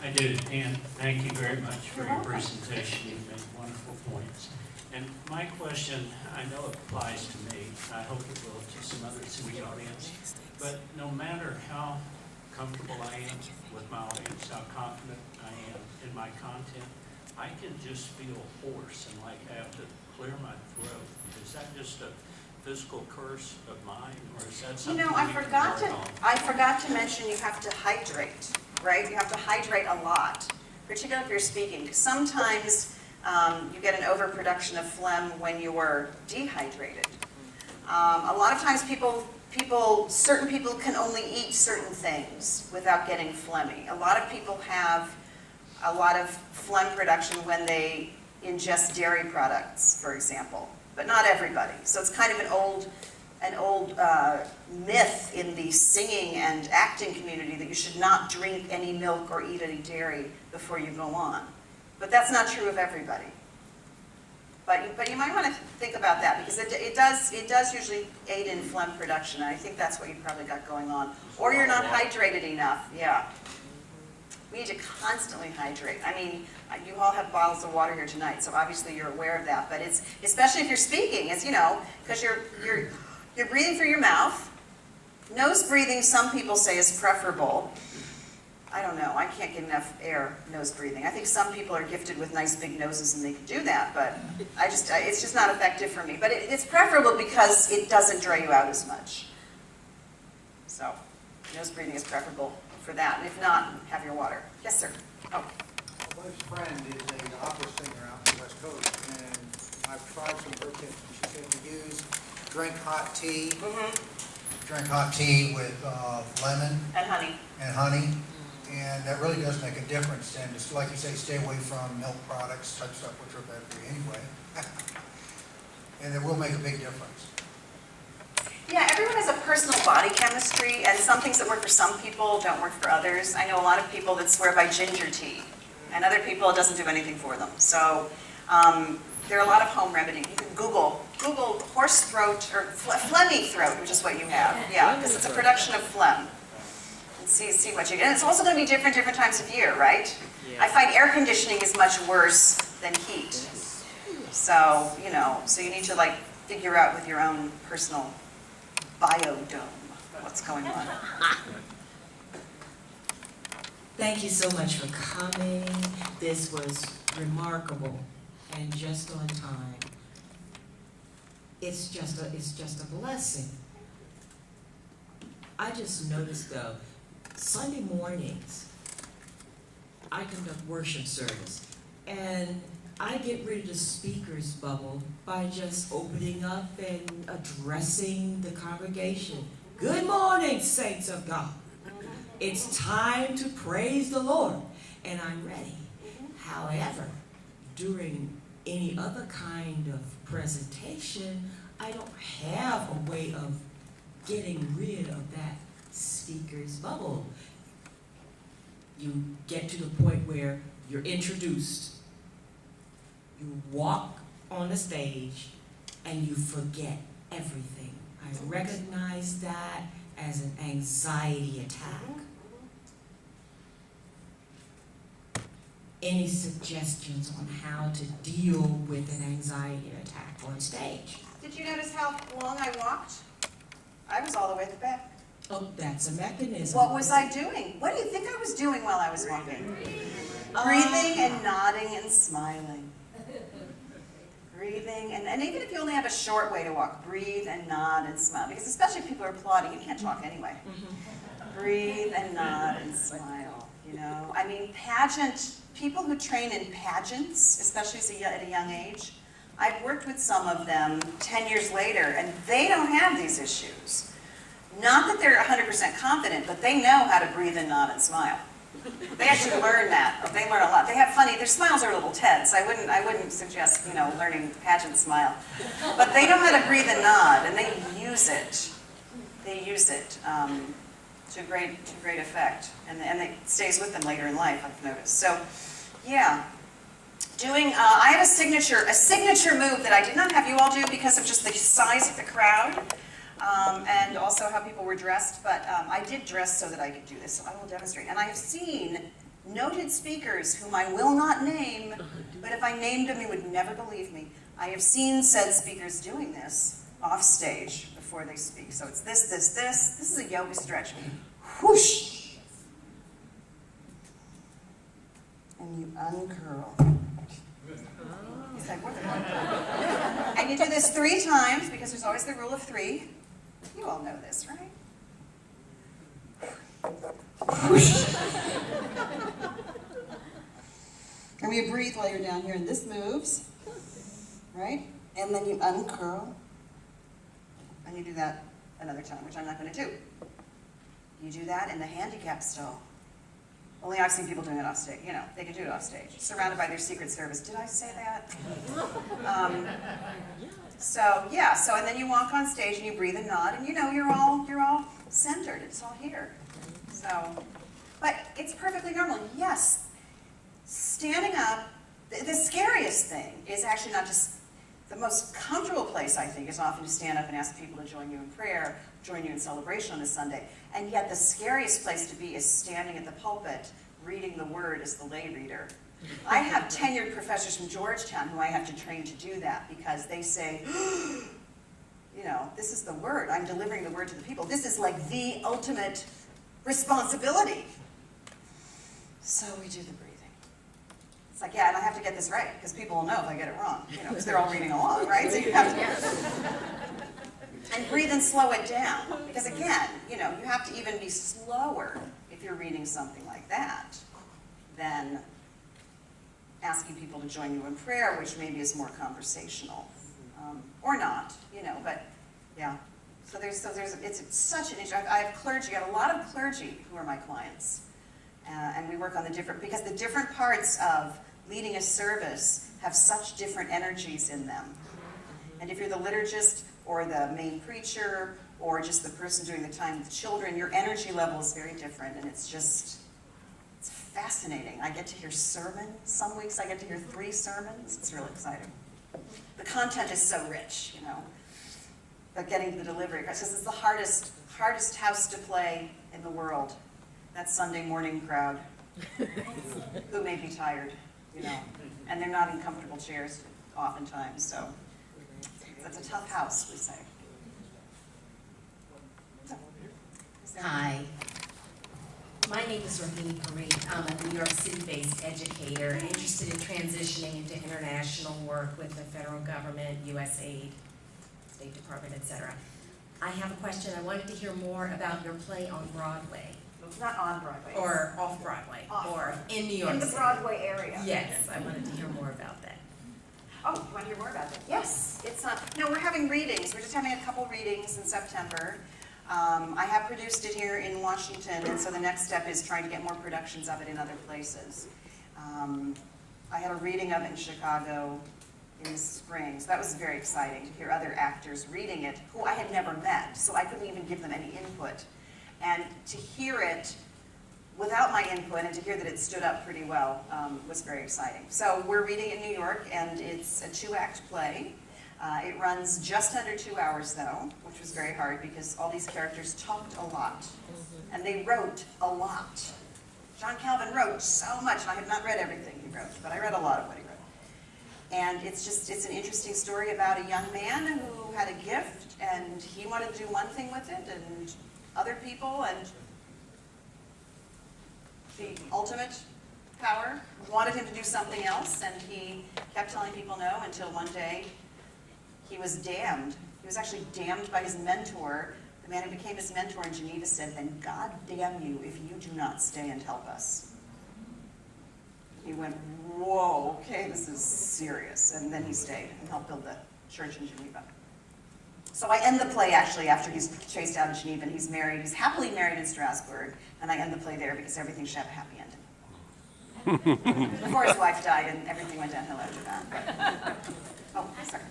I do, and thank you very much for your presentation. You've made wonderful points. And my question, I know it applies to me. I hope it will to some others in the audience. But no matter how comfortable I am with my audience, how confident I am in my content, I can just feel hoarse and like I have to clear my throat. Is that just a physical curse of mine, or is that something I forgot to mention you have to hydrate, right? You have to hydrate a lot, particularly if you're speaking. Sometimes you get an overproduction of phlegm when you are dehydrated. A lot of times people certain people can only eat certain things without getting phlegmy. A lot of people have a lot of phlegm production when they ingest dairy products, for example, but not everybody. So it's kind of an old myth in the singing and acting community that you should not drink any milk or eat any dairy before you go on. But that's not true of everybody. But you might want to think about that, because it does usually aid in phlegm production, and I think that's what you probably got going on. Or you're not hydrated enough, yeah. We need to constantly hydrate. I mean, you all have bottles of water here tonight, so obviously you're aware of that, but it's, especially if you're speaking, as you know, because you're breathing through your mouth. Nose breathing, some people say, is preferable. I don't know, I can't get enough air nose breathing. I think some people are gifted with nice big noses and they can do that, but it's just not effective for me. But it's preferable because it doesn't dry you out as much. So, nose breathing is preferable for that, and if not, have your water. Yes, sir. Oh. My wife's friend is an opera singer out on the West Coast, and I've tried some of her tips, and she said to drink hot tea. Drink hot tea with lemon. And honey. And honey. And that really does make a difference. And just like you say, stay away from milk products, type stuff, which are bad for you anyway. And it will make a big difference. Yeah, everyone has a personal body chemistry, and some things that work for some people don't work for others. I know a lot of people that swear by ginger tea, and other people it doesn't do anything for them. So there are a lot of home remedies. You can Google horse throat, or phlegmy throat, which is what you have. Yeah, because it's a production of phlegm. And see what you get. And it's also going to be different times of year, right? Yeah. I find air conditioning is much worse than heat. So, so you need to like figure out with your own personal biodome what's going on. Thank you so much for coming. This was remarkable and just on time. It's just a blessing. I just noticed though, Sunday mornings, I conduct worship service, and I get rid of the speaker's bubble by just opening up and addressing the congregation. Good morning, saints of God. It's time to praise the Lord, and I'm ready. However, during any other kind of presentation, I don't have a way of getting rid of that speaker's bubble. You get to the point where you're introduced, you walk on the stage, and you forget everything. I recognize that as an anxiety attack. Any suggestions on how to deal with an anxiety attack on stage? Did you notice how long I walked? I was all the way at the back. Oh, that's a mechanism. What was I doing? What do you think I was doing while I was walking? Breathing and nodding and smiling. Breathing, and even if you only have a short way to walk, breathe and nod and smile. Because especially if people are applauding, you can't talk anyway. Breathe and nod and smile, I mean, people who train in pageants, especially at a young age, I've worked with some of them 10 years later, and they don't have these issues. Not that they're 100% confident, but they know how to breathe and nod and smile. They actually learn that. They learn a lot. They have their smiles are a little tense. I wouldn't suggest, learning pageant smile. But they know how to breathe and nod, and they use it. They use it to great effect. And it stays with them later in life, I've noticed. So, yeah. I have a signature move that I did not have you all do because of just the size of the crowd. And also how people were dressed, but I did dress so that I could do this, so I will demonstrate. And I have seen noted speakers whom I will not name, but if I named them, you would never believe me. I have seen said speakers doing this off stage before they speak. So it's this. This is a yoga stretch. Whoosh! And you uncurl. It's like, what the heck? And you do this 3 times, because there's always the rule of 3. You all know this, right? And you breathe while you're down here, and this moves, right? And then you uncurl, and you do that another time, which I'm not going to do. You do that in the handicap stall. Only I've seen people doing it off stage. You know, they can do it off stage, surrounded by their Secret Service. Did I say that? So and then you walk on stage and you breathe and nod, and you know you're all centered. It's all here. So, but it's perfectly normal. Yes, standing up. The scariest thing is actually not just the most comfortable place, I think, is often to stand up and ask people to join you in prayer, join you in celebration on a Sunday. And yet the scariest place to be is standing at the pulpit, reading the word as the lay reader. I have tenured professors from Georgetown who I have to train to do that because they say, you know, this is the word. I'm delivering the word to the people. This is like the ultimate responsibility. So we do the breathing. It's like, yeah, and I have to get this right, because people will know if I get it wrong, you know, because they're all reading along, right? So you have to, and breathe and slow it down, because again, you know, you have to even be slower if you're reading something like that than asking people to join you in prayer, which maybe is more conversational, or not, you know, but yeah. So it's such an issue. I have clergy, I have a lot of clergy who are my clients, and we work on because the different parts of leading a service have such different energies in them. And if you're the liturgist or the main preacher or just the person doing the time with children, your energy level is very different, and it's fascinating. I get to hear sermons. Some weeks I get to hear 3 sermons. It's really exciting. The content is so rich, you know, but getting to the delivery, because it's the hardest house to play in the world. That Sunday morning crowd who may be tired, you know, and they're not in comfortable chairs oftentimes, so that's a tough house, we say. Hi. My name is Rohini Parikh. I'm a New York City-based educator interested in transitioning into international work with the federal government, USAID, State Department, etc. I have a question. I wanted to hear more about your play on Broadway. Not on Broadway. Or off Broadway, or in New York City. In the Broadway area. Yes, I wanted to hear more about that. Oh, you want to hear more about that? Yes, it's not. No, we're having readings. We're just having a couple readings in September. I have produced it here in Washington, and so the next step is trying to get more productions of it in other places. I had a reading of it in Chicago in the spring, so that was very exciting to hear other actors reading it who I had never met, so I couldn't even give them any input. And to hear it without my input and to hear that it stood up pretty well was very exciting. So we're reading in New York, and it's a 2-act play. It runs just under 2 hours, though, which was very hard because all these characters talked a lot, and they wrote a lot. John Calvin wrote so much, and I have not read everything he wrote, but I read a lot of what he wrote. And it's an interesting story about a young man who had a gift, and he wanted to do one thing with it, and other people, and the ultimate power wanted him to do something else, and he kept telling people no until one day he was damned. He was actually damned by his mentor. The man who became his mentor in Geneva said, "Then God damn you if you do not stay and help us." He went, whoa, okay, this is serious. And then he stayed and helped build the church in Geneva. So I end the play actually after he's chased out of Geneva and he's married. He's happily married in Strasbourg, and I end the play there because everything should have a happy ending. Before his wife died and everything went downhill after that. Oh, sorry.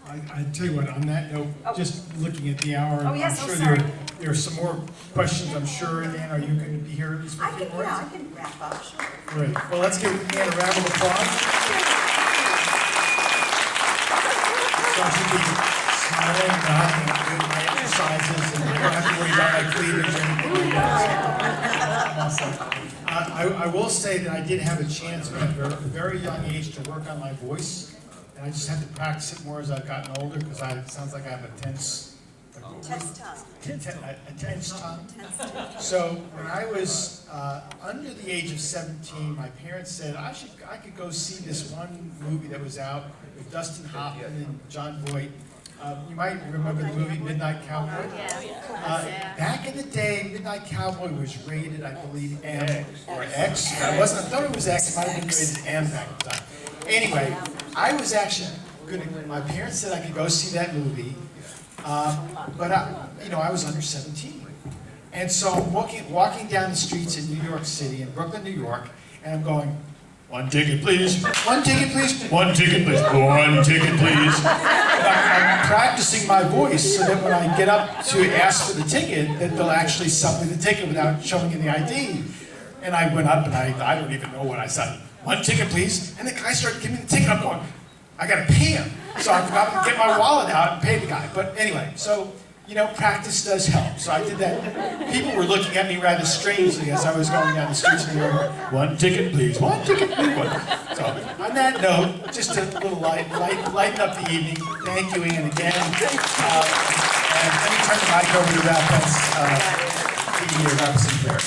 I tell you what, on that note, just looking at the hour, Oh, yes, I'm sure sorry. there are some more questions, I'm sure. Ann, are you going to be here at least for a few more? I can wrap up, sure. Great. Well, let's give Ann a round of applause. So I should be smiling, nodding, doing my exercises, and I don't have to worry about my cleavage or anything like that. Awesome. I will say that I did have a chance at a very young age to work on my voice. And I just had to practice it more as I've gotten older because it sounds like I have a tense tongue. A tense tongue. So when I was under the age of 17, my parents said I could go see this one movie that was out with Dustin Hoffman and John Voight. You might remember the movie Midnight Cowboy. Back in the day, Midnight Cowboy was rated, I believe, M or X. I thought it was X. It might have been rated M back at the time. Anyway, I was actually my parents said I could go see that movie, But I was under 17. And so I'm walking down the streets in New York City, in Brooklyn, New York, and I'm going, one ticket, please. One ticket, please. One ticket, please. One ticket, please. And I'm practicing my voice so that when I get up to ask for the ticket, that they'll actually sell me the ticket without showing me the ID. And I went up and I don't even know what I said. One ticket, please. And the guy started giving me the ticket. I'm going, I gotta pay him. So I forgot to get my wallet out and pay the guy. But anyway, so, practice does help. So I did that. People were looking at me rather strangely as I was going down the streets of New York. One ticket, please. One ticket, please. So on that note, just a little lighten up the evening. Thank you, Ian, again. And let me turn the mic over to Raphael, the representative.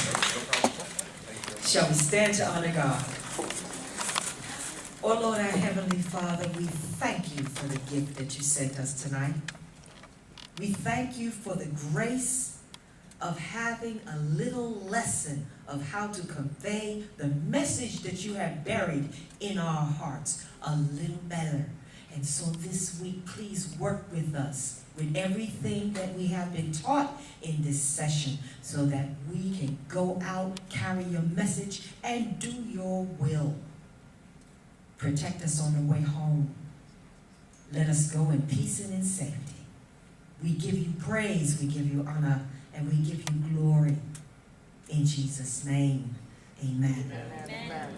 Shall we stand to honor God? Oh Lord, our Heavenly Father, we thank you for the gift that you sent us tonight. We thank you for the grace of having a little lesson of how to convey the message that you have buried in our hearts a little better. And so this week, please work with us with everything that we have been taught in this session so that we can go out, carry your message, and do your will. Protect us on the way home. Let us go in peace and in safety. We give you praise, we give you honor, and we give you glory. In Jesus' name, amen. Amen.